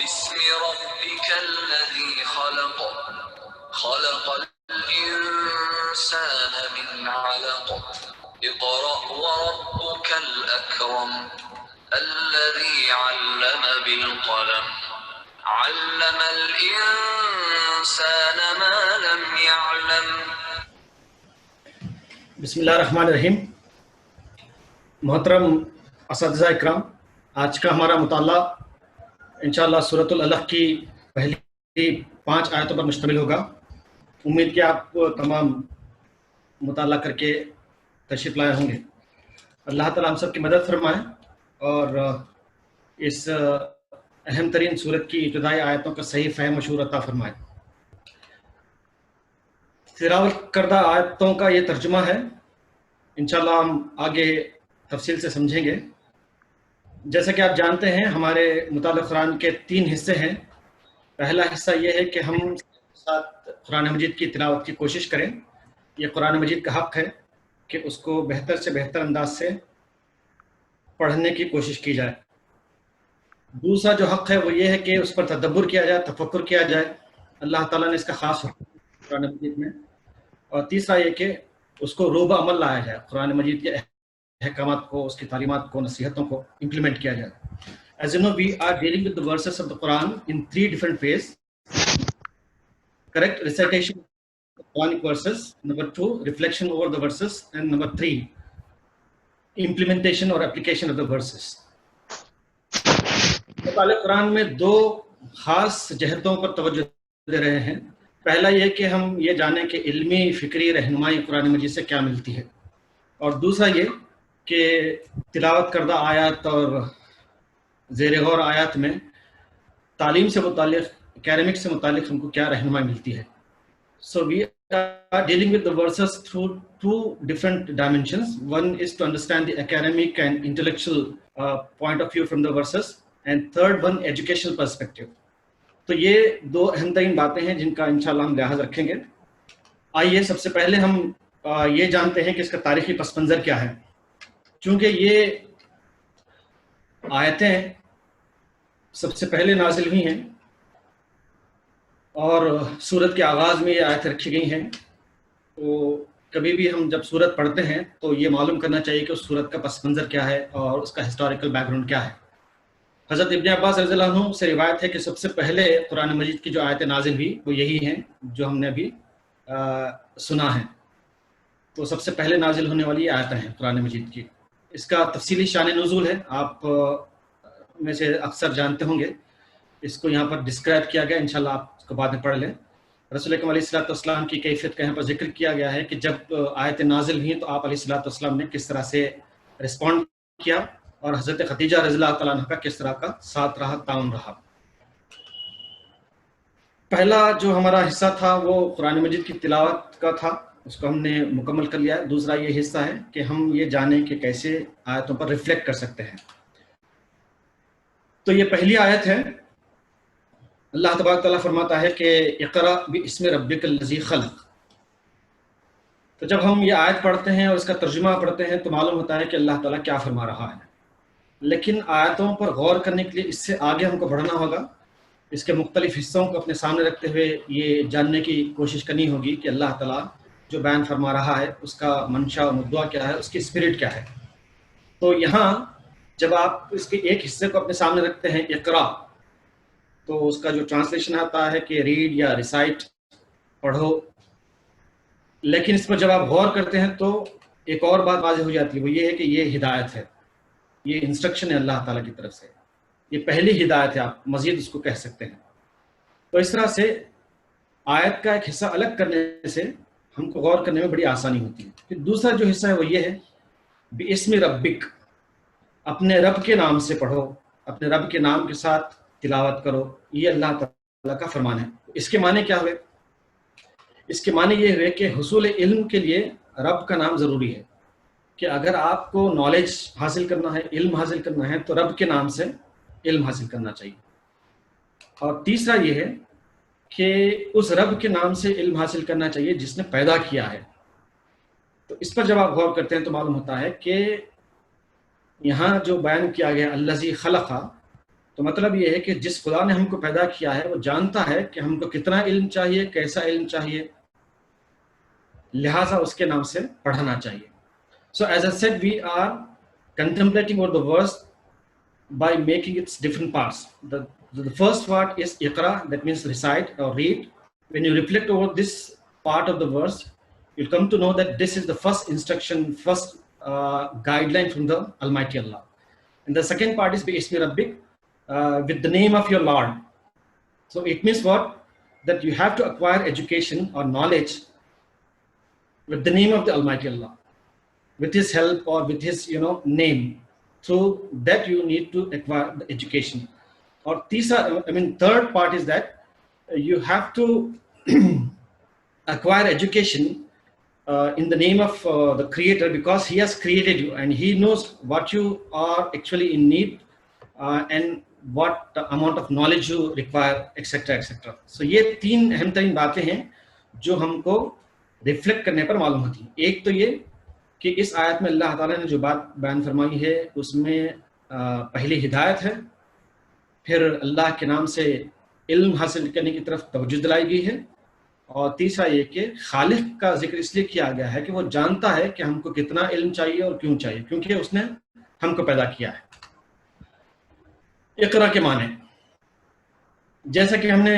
بسم ربك الذي خلق خلق الإنسان من علق اقرأ وربك الأكرم الذي علم بالقلم علم الإنسان ما لم يعلم. بسم اللہ الرحمن الرحیم. محترم اساتذہ اکرام، آج کا ہمارا مطالعہ انشاءاللہ سورۃ العلق کی پہلی 5 آیتوں پر مشتمل ہوگا. امید کہ آپ تمام مطالعہ کر کے تشریف لائے ہوں گے. اللہ تعالیٰ ہم سب کی مدد فرمائے اور اس اہم ترین سورت کی ابتدائی آیتوں کا صحیح فہم و شعور عطا فرمائے. تلاوت کردہ آیتوں کا یہ ترجمہ ہے. انشاءاللہ ہم آگے تفصیل سے سمجھیں گے. جیسا کہ آپ جانتے ہیں ہمارے مطالعہ قرآن کے 3 حصے ہیں. پہلا حصہ یہ ہے کہ ہم ساتھ قرآن مجید کی تلاوت کی کوشش کریں. یہ قرآن مجید کا حق ہے کہ اس کو بہتر سے بہتر انداز سے پڑھنے کی کوشش کی جائے. دوسرا جو حق ہے وہ یہ ہے کہ اس پر تدبر کیا جائے، تفکر کیا جائے. اللہ تعالیٰ نے اس کا خاص حکم قرآن مجید میں. اور تیسرا یہ کہ اس کو روبہ عمل لایا جائے، قرآن مجید کے احکامات کو، اس کی تعلیمات کو، نصیحتوں کو امپلیمنٹ کیا جائے. As you know, we are dealing with the verses of the Quran in 3 different ways. Correct recitation of the Quranic verses, number 2, reflection over the verses, and number 3, implementation or application of the verses. مطالعہ قرآن میں 2 خاص جہتوں پر توجہ دے رہے ہیں. پہلا یہ کہ ہم یہ جانیں کہ علمی فکری رہنمائی قرآن مجید سے کیا ملتی ہے، اور دوسرا یہ کہ تلاوت کردہ آیات اور زیر غور آیات میں تعلیم سے متعلق، اکیڈمک سے متعلق ہم کو کیا رہنمائی ملتی ہے. So we are dealing with the verses through 2 different dimensions. One is to understand the academic and intellectual point of view from the verses, and third one educational perspective. تو یہ 2 اہم ترین باتیں ہیں جن کا انشاءاللہ ہم لحاظ رکھیں گے. آئیے سب سے پہلے ہم یہ جانتے ہیں کہ اس کا تاریخی پس منظر کیا ہے. چونکہ یہ آیتیں سب سے پہلے نازل ہوئی ہیں اور سورت کے آغاز میں یہ آیتیں رکھی گئی ہیں، تو کبھی بھی ہم جب سورت پڑھتے ہیں تو یہ معلوم کرنا چاہیے کہ اس سورت کا پس منظر کیا ہے اور اس کا ہسٹوریکل بیک گراؤنڈ کیا ہے. حضرت ابن عباس رضی اللہ عنہ سے روایت ہے کہ سب سے پہلے قرآن مجید کی جو آیتیں نازل ہوئی وہ یہی ہیں جو ہم نے ابھی سنا ہے. تو سب سے پہلے نازل ہونے والی آیتیں ہیں قرآن مجید کی. اس کا تفصیلی شان نزول ہے، آپ میں سے اکثر جانتے ہوں گے. اس کو یہاں پر ڈسکرائب کیا گیا، انشاءاللہ آپ اس کو بعد میں پڑھ لیں. رسول اکرم علیہ الصلوۃ والسلام کی کیفیت کا یہاں پر ذکر کیا گیا ہے کہ جب آیتیں نازل ہوئیں تو آپ علیہ الصلوۃ والسلام نے کس طرح سے رسپونڈ کیا، اور حضرت خدیجہ رضی اللہ تعالیٰ عنہ کا کس طرح کا ساتھ رہا، تعاون رہا. پہلا جو ہمارا حصہ تھا وہ قرآن مجید کی تلاوت کا تھا، اس کو ہم نے مکمل کر لیا. دوسرا یہ حصہ ہے کہ ہم یہ جانیں کہ کیسے آیتوں پر ریفلیکٹ کر سکتے ہیں. تو یہ پہلی آیت ہے. اللہ تبارک تعالیٰ فرماتا ہے کہ اقرأ باسم ربک الذی خلق. تو جب ہم یہ آیت پڑھتے ہیں اور اس کا ترجمہ پڑھتے ہیں تو معلوم ہوتا ہے کہ اللہ تعالیٰ کیا فرما رہا ہے. لیکن آیتوں پر غور کرنے کے لیے اس سے آگے ہم کو بڑھنا ہوگا. اس کے مختلف حصوں کو اپنے سامنے رکھتے ہوئے یہ جاننے کی کوشش کرنی ہوگی کہ اللہ تعالیٰ جو بیان فرما رہا ہے اس کا منشا و مدعا کیا ہے، اس کی اسپرٹ کیا ہے. تو یہاں جب آپ اس کے ایک حصے کو اپنے سامنے رکھتے ہیں اقرا، تو اس کا جو ٹرانسلیشن آتا ہے کہ ریڈ یا ریسائٹ، پڑھو. لیکن اس پر جب آپ غور کرتے ہیں تو ایک اور بات واضح ہو جاتی ہے، وہ یہ ہے کہ یہ ہدایت ہے، یہ انسٹرکشن ہے اللہ تعالیٰ کی طرف سے. یہ پہلی ہدایت ہے، آپ مزید اس کو کہہ سکتے ہیں. تو اس طرح سے آیت کا ایک حصہ الگ کرنے سے ہم کو غور کرنے میں بڑی آسانی ہوتی ہے. پھر دوسرا جو حصہ ہے وہ یہ ہے باسم ربک، اپنے رب کے نام سے پڑھو، اپنے رب کے نام کے ساتھ تلاوت کرو. یہ اللہ تعالیٰ کا فرمان ہے. اس کے معنی کیا ہوئے؟ اس کے معنی یہ ہوئے کہ حصول علم کے لیے رب کا نام ضروری ہے. کہ اگر آپ کو نالج حاصل کرنا ہے، علم حاصل کرنا ہے، تو رب کے نام سے علم حاصل کرنا چاہیے. اور تیسرا یہ ہے کہ اس رب کے نام سے علم حاصل کرنا چاہیے جس نے پیدا کیا ہے. تو اس پر جب آپ غور کرتے ہیں تو معلوم ہوتا ہے کہ یہاں جو بیان کیا گیا الذی خلق، تو مطلب یہ ہے کہ جس خدا نے ہم کو پیدا کیا ہے وہ جانتا ہے کہ ہم کو کتنا علم چاہیے، کیسا علم چاہیے، لہٰذا اس کے نام سے پڑھنا چاہیے. So as I said, we are contemplating over the verse by making its different parts. The first part is Iqra, that means recite or read. When you reflect over this part of the verse, you'll come to know that this is the first instruction, first guideline from the Almighty Allah. And the second part is Bi-Ismi Rabbik, with the name of your Lord. So it means what? That you have to acquire education or knowledge with the name of the Almighty Allah, with his help or with his name. Through that you need to acquire the education. Or third part is that you have to acquire education in the name of the Creator, because he has created you and he knows what you are actually in need and what amount of knowledge you require, etc etc. So یہ تین اہم ترین باتیں ہیں جو ہم کو reflect کرنے پر معلوم ہوتی ہیں. ایک تو یہ کہ اس آیت میں اللہ تعالیٰ نے جو بات بیان فرمائی ہے اس میں پہلی ہدایت ہے، پھر اللہ کے نام سے علم حاصل کرنے کی طرف توجہ دلائی گئی ہے، اور تیسرا یہ کہ خالق کا ذکر اس لیے کیا گیا ہے کہ وہ جانتا ہے کہ ہم کو کتنا علم چاہیے اور کیوں چاہیے، کیونکہ اس نے ہم کو پیدا کیا ہے. اقرا کے معنی جیسا کہ ہم نے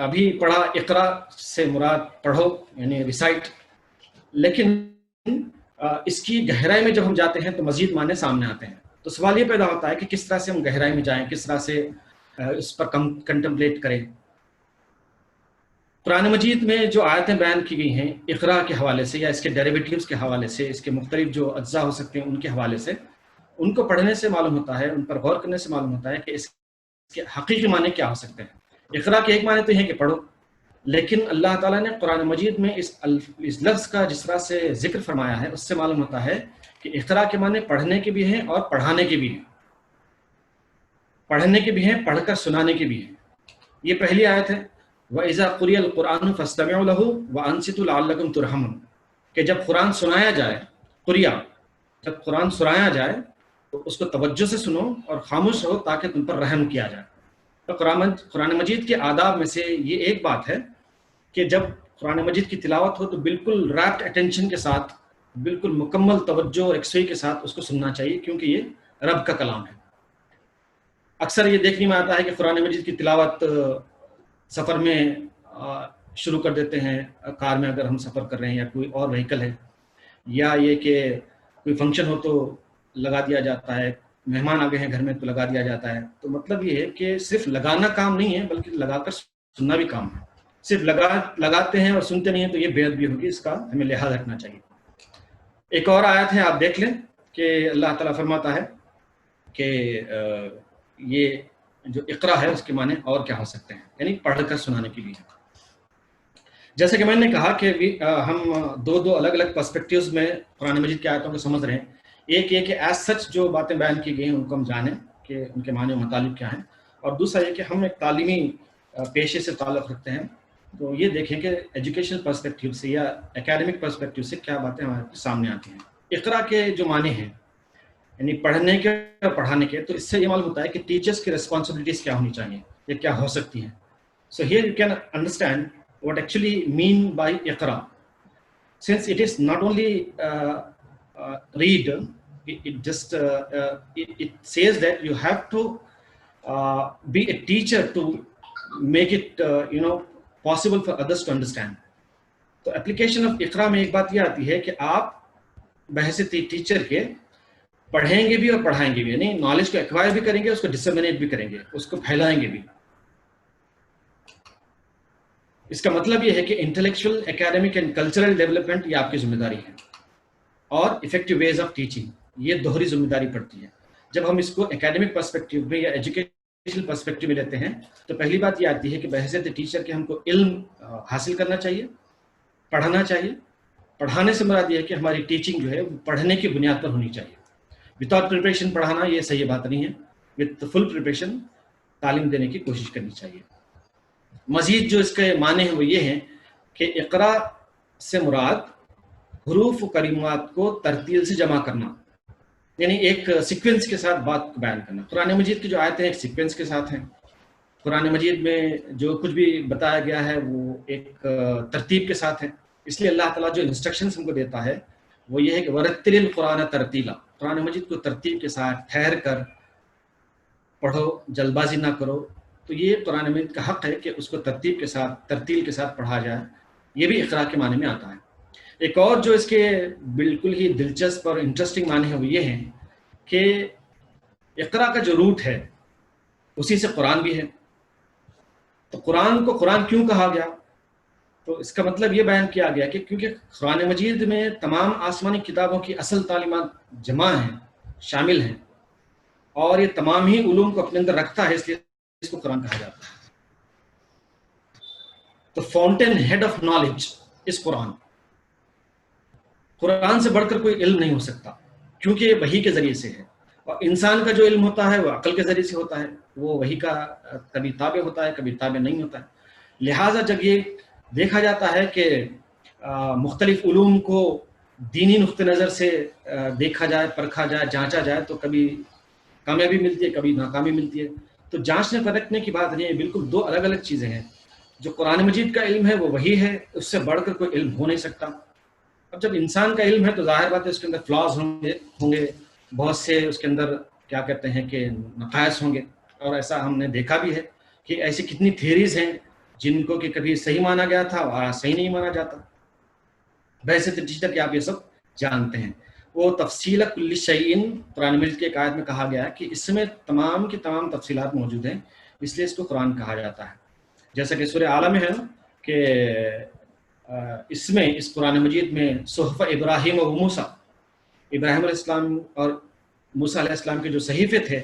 ابھی پڑھا، اقرا سے مراد پڑھو یعنی ریسائٹ، لیکن اس کی گہرائی میں جب ہم جاتے ہیں تو مزید معنی سامنے آتے ہیں. تو سوال یہ پیدا ہوتا ہے کہ کس طرح سے ہم گہرائی میں جائیں، کس طرح سے اس پر کنٹمپلیٹ کریں. قرآن مجید میں جو آیتیں بیان کی گئی ہیں اقرا کے حوالے سے یا اس کے ڈیریویٹیوز کے حوالے سے، اس کے مختلف جو اجزاء ہو سکتے ہیں ان کے حوالے سے، ان کو پڑھنے سے معلوم ہوتا ہے، ان پر غور کرنے سے معلوم ہوتا ہے کہ اس کے حقیقی معنی کیا ہو سکتے ہیں. اقرا کے ایک معنی تو یہ ہے کہ پڑھو، لیکن اللہ تعالیٰ نے قرآن مجید میں اس لفظ کا جس طرح سے ذکر فرمایا ہے اس سے معلوم ہوتا ہے کہ اقرا کے معنی پڑھنے کے بھی ہیں اور پڑھانے کے بھی ہیں. پڑھنے کے بھی ہیں، پڑھ کر سنانے کے بھی ہیں. یہ پہلی آیت ہے، وَإِذَا قُرِئَ الْقُرْآنُ فَاسْتَمِعُوا لَهُ وَأَنصِتُوا لَعَلَّكُمْ تُرْحَمُونَ، کہ جب قرآن سنایا جائے، جب قرآن سنایا جائے تو اس کو توجہ سے سنو اور خاموش رہو تاکہ تم پر رحم کیا جائے. تو قرآن مجید کے آداب میں سے یہ ایک بات ہے کہ جب قرآن مجید کی تلاوت ہو تو بالکل ریپٹ اٹینشن کے ساتھ، بالکل مکمل توجہ اور یکسوئی کے ساتھ اس کو سننا چاہیے، کیونکہ یہ رب کا کلام ہے. اکثر یہ دیکھنے میں آتا ہے کہ قرآن مجید کی تلاوت سفر میں شروع کر دیتے ہیں، کار میں اگر ہم سفر کر رہے ہیں یا کوئی اور وہیکل ہے، یا یہ کہ کوئی فنکشن ہو تو لگا دیا جاتا ہے، مہمان آ گئے ہیں گھر میں تو لگا دیا جاتا ہے. تو مطلب یہ ہے کہ صرف لگانا کام نہیں ہے بلکہ لگا کر سننا بھی کام ہے. صرف لگاتے ہیں اور سنتے نہیں ہیں تو یہ بے ادبی ہوگی، اس کا ہمیں لحاظ رکھنا چاہیے. ایک اور آیت ہے، آپ دیکھ لیں کہ اللہ تعالیٰ فرماتا ہے کہ یہ جو اقرا ہے اس کے معنی اور کیا ہو سکتے ہیں، یعنی پڑھ کر سنانے کے لیے. جیسے کہ میں نے کہا کہ ہم دو الگ الگ پرسپیکٹیوز میں قرآن مجید کی آیتوں کو سمجھ رہے ہیں. ایک یہ کہ ایز سچ جو باتیں بیان کی گئی ہیں ان کو ہم جانیں کہ ان کے معنی و مطالب کیا ہیں، اور دوسرا یہ کہ ہم ایک تعلیمی پیشے سے تعلق رکھتے ہیں تو یہ دیکھیں کہ ایجوکیشنل پرسپیکٹیو سے یا اکیڈمک پرسپیکٹیو سے کیا باتیں ہمارے سامنے آتی ہیں. اقرا کے جو معنی ہیں یعنی پڑھنے کے اور پڑھانے کے، تو اس سے یہ معلوم ہوتا ہے کہ ٹیچرس کی ریسپانسبلٹیز کیا ہونی چاہیے یا کیا ہو سکتی ہیں. So here you can understand what actually mean by Iqra, since it is not only read, it just it says that you have to be a teacher to make it possible for others to understand. تو application of Iqra میں ایک بات یہ آتی ہے کہ آپ بحیثیت ٹیچر کے پڑھیں گے بھی اور پڑھائیں گے بھی، یعنی نالج کو ایکوائر بھی کریں گے، اس کو ڈسمینیٹ بھی کریں گے، اس کو پھیلائیں گے بھی. اس کا مطلب یہ ہے کہ intellectual, academic and cultural development یہ آپ کی ذمہ داری ہے، اور افیکٹو ویز آف ٹیچنگ یہ دوہری ذمہ داری پڑتی ہے. جب ہم اس کو اکیڈمک پرسپیکٹیو میں یا ایجوکیشنل پرسپیکٹیو میں لیتے ہیں تو پہلی بات یہ آتی ہے کہ بحیثیت ٹیچر کے ہم کو علم حاصل کرنا چاہیے، پڑھانا چاہیے. پڑھانے سے مراد یہ ہے کہ ہماری ٹیچنگ جو ہے وہ پڑھنے کی بنیاد پر ہونی چاہیے. وداؤٹ پریپریشن پڑھانا یہ صحیح بات نہیں ہے، وتھ فل پریپریشن تعلیم دینے کی کوشش کرنی چاہیے. مزید جو اس کے معنی ہیں وہ یہ ہیں کہ اقرا سے مراد حروف و کلمات کو ترتیل سے جمع کرنا، یعنی ایک سیکوینس کے ساتھ بات کو بیان کرنا. قرآن مجید کی جو آیتیں ایک سیکوینس کے ساتھ ہیں. قرآن مجید میں جو کچھ بھی بتایا گیا ہے وہ ایک ترتیب کے ساتھ ہے. اس لیے اللہ تعالیٰ جو انسٹرکشنز ہم کو دیتا ہے وہ یہ ہے کہ ورتل القرآن ترتیلا، قرآن مجید کو ترتیب کے ساتھ ٹھہر کر پڑھو، جلد بازی نہ کرو. تو یہ قرآن مجید کا حق ہے کہ اس کو ترتیب کے ساتھ، ترتیل کے ساتھ پڑھا جائے. یہ بھی اقراء کے معنی میں آتا ہے. ایک اور جو اس کے بالکل ہی دلچسپ اور انٹرسٹنگ معنی ہے وہ یہ ہے کہ اقراء کا جو روٹ ہے اسی سے قرآن بھی ہے. تو قرآن کو قرآن کیوں کہا گیا؟ تو اس کا مطلب یہ بیان کیا گیا کہ کیونکہ قرآن مجید میں تمام آسمانی کتابوں کی اصل تعلیمات جمع ہیں، شامل ہیں، اور یہ تمام ہی علوم کو اپنے اندر رکھتا ہے، اس لیے اس کو قرآن کہا جاتا ہے. تو فاؤنٹین ہیڈ آف نالج اس قرآن سے بڑھ کر کوئی علم نہیں ہو سکتا، کیونکہ یہ وحی کے ذریعے سے ہے. اور انسان کا جو علم ہوتا ہے وہ عقل کے ذریعے سے ہوتا ہے، وہ وحی کا کبھی تابع ہوتا ہے، کبھی تابع نہیں ہوتا ہے. لہٰذا جب یہ دیکھا جاتا ہے کہ مختلف علوم کو دینی نقطہ نظر سے دیکھا جائے، پرکھا جائے، جانچا جائے، تو کبھی کامیابی ملتی ہے، کبھی ناکامی ملتی ہے. تو جانچنے پرکھنے کی بات نہیں ہے، بالکل دو الگ الگ چیزیں ہیں. جو قرآن مجید کا علم ہے وہ وہی ہے، اس سے بڑھ کر کوئی علم ہو نہیں سکتا. اب جب انسان کا علم ہے تو ظاہر بات ہے اس کے اندر فلاز ہوں گے بہت سے، اس کے اندر کیا کہتے ہیں کہ نقائص ہوں گے. اور ایسا ہم نے دیکھا بھی ہے کہ ایسی کتنی تھیریز ہیں جن کو کہ کبھی صحیح مانا گیا تھا اور صحیح نہیں مانا جاتا. ویسے تو کہ آپ یہ سب جانتے ہیں. وہ تفصیل کل شیء قرآن مجید کی ایک آیت میں کہا گیا ہے کہ اس میں تمام کی تمام تفصیلات موجود ہیں، اس لیے اس کو قرآن کہا جاتا ہے. جیسا کہ سورہ اعلیٰ میں ہے کہ اس میں اس قرآن مجید میں صحف ابراہیم و موسیٰ، ابراہیم علیہ السلام اور موسیٰ علیہ السلام کے جو صحیفے تھے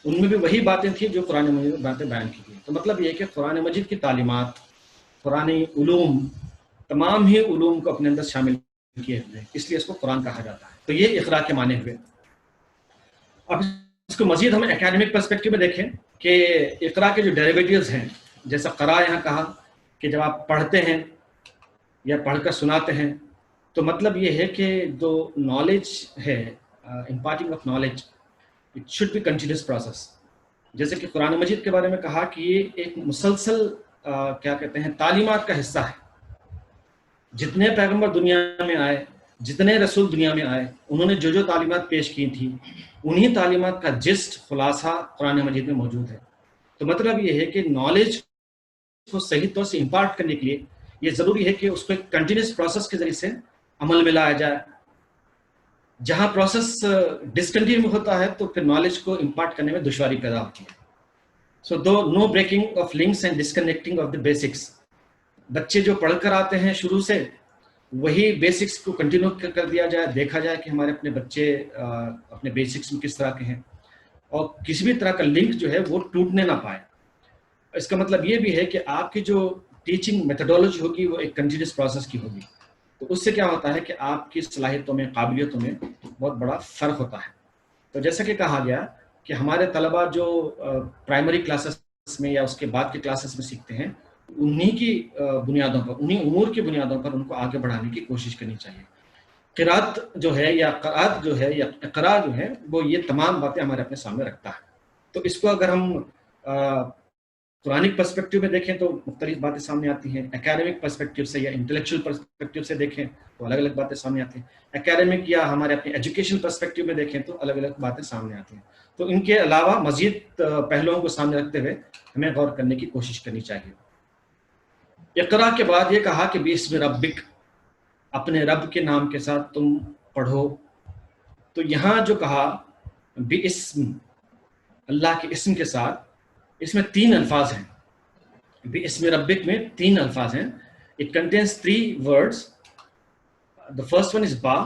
ان میں بھی وہی باتیں تھیں جو قرآن مجید میں باتیں بیان کی گئی. تو مطلب یہ کہ قرآن مجید کی تعلیمات، قرآن علوم، تمام ہی علوم کو اپنے اندر شامل کیے ہوئے، اس لیے اس کو قرآن کہا جاتا ہے. تو یہ اقراء کے معنی ہوئے. اب اس کو مزید ہم اکیڈمک پرسپیکٹو میں دیکھیں کہ اقراء کے جو ڈیریویٹیوز ہیں، جیسا قرأ یہاں کہا کہ جب آپ پڑھتے ہیں یا پڑھ کر سناتے ہیں تو مطلب یہ ہے کہ جو نالج ہے، imparting of knowledge, it should be continuous process. جیسے کہ قرآن مجید کے بارے میں کہا کہ یہ ایک مسلسل کیا کہتے ہیں تعلیمات کا حصہ ہے. جتنے پیغمبر دنیا میں آئے، جتنے رسول دنیا میں آئے، انہوں نے جو تعلیمات پیش کی تھی انہی تعلیمات کا جسٹ خلاصہ قرآن مجید میں موجود ہے. تو مطلب یہ ہے کہ نالج کو صحیح طور سے امپارٹ کرنے کے لیے یہ ضروری ہے کہ اس کو ایک کنٹینیوس پروسیس کے ذریعے سے عمل میں لایا جائے. جہاں پروسیس ڈسکنٹینیو ہوتا ہے تو پھر نالج کو امپارٹ کرنے میں دشواری پیدا ہوتی ہے. So no breaking of links and disconnecting of the basics. بچے جو پڑھ کر آتے ہیں شروع سے وہی بیسکس کو کنٹینیو کر دیا جائے، دیکھا جائے کہ ہمارے اپنے بچے اپنے بیسکس میں کس طرح کے ہیں، اور کسی بھی طرح کا لنک جو ہے وہ ٹوٹنے نہ پائے. اس کا مطلب یہ بھی ہے کہ آپ کی جو ٹیچنگ میتھڈولوجی ہوگی وہ ایک کنٹینیوس پروسیس کی ہوگی. تو اس سے کیا ہوتا ہے کہ آپ کی صلاحیتوں میں، قابلیتوں میں بہت بڑا فرق ہوتا ہے. تو جیسا کہ کہا گیا کہ ہمارے طلباء جو پرائمری کلاسز میں یا اس کے بعد کے کلاسز میں سیکھتے ہیں، انہی کی بنیادوں پر، انہی امور کی بنیادوں پر ان کو آگے بڑھانے کی کوشش کرنی چاہیے. قرات جو ہے یا قرات جو ہے یا اقراء جو ہے وہ یہ تمام باتیں ہمارے اپنے سامنے رکھتا ہے. تو اس کو اگر ہم قرآنک پرسپیکٹیو میں دیکھیں تو مختلف باتیں سامنے آتی ہیں. اکیڈمک پرسپیکٹیو سے یا انٹلیکچوئل پرسپیکٹیو سے دیکھیں تو الگ الگ باتیں سامنے آتی ہیں. اکیڈمک یا ہمارے اپنے ایجوکیشن پرسپیکٹیو میں دیکھیں تو الگ الگ باتیں سامنے آتی ہیں. تو ان کے علاوہ مزید پہلوؤں کو سامنے رکھتے ہوئے ہمیں غور کرنے کی کوشش کرنی چاہیے. اقراء کے بعد یہ کہا کہ بسم ربک، اپنے رب کے نام کے ساتھ تم پڑھو. تو یہاں جو کہا باسم، اللہ کے اسم کے ساتھ، اس میں 3 الفاظ ہیں. بسم ربک میں 3 الفاظ ہیں. It contains 3 words. The first one is ba,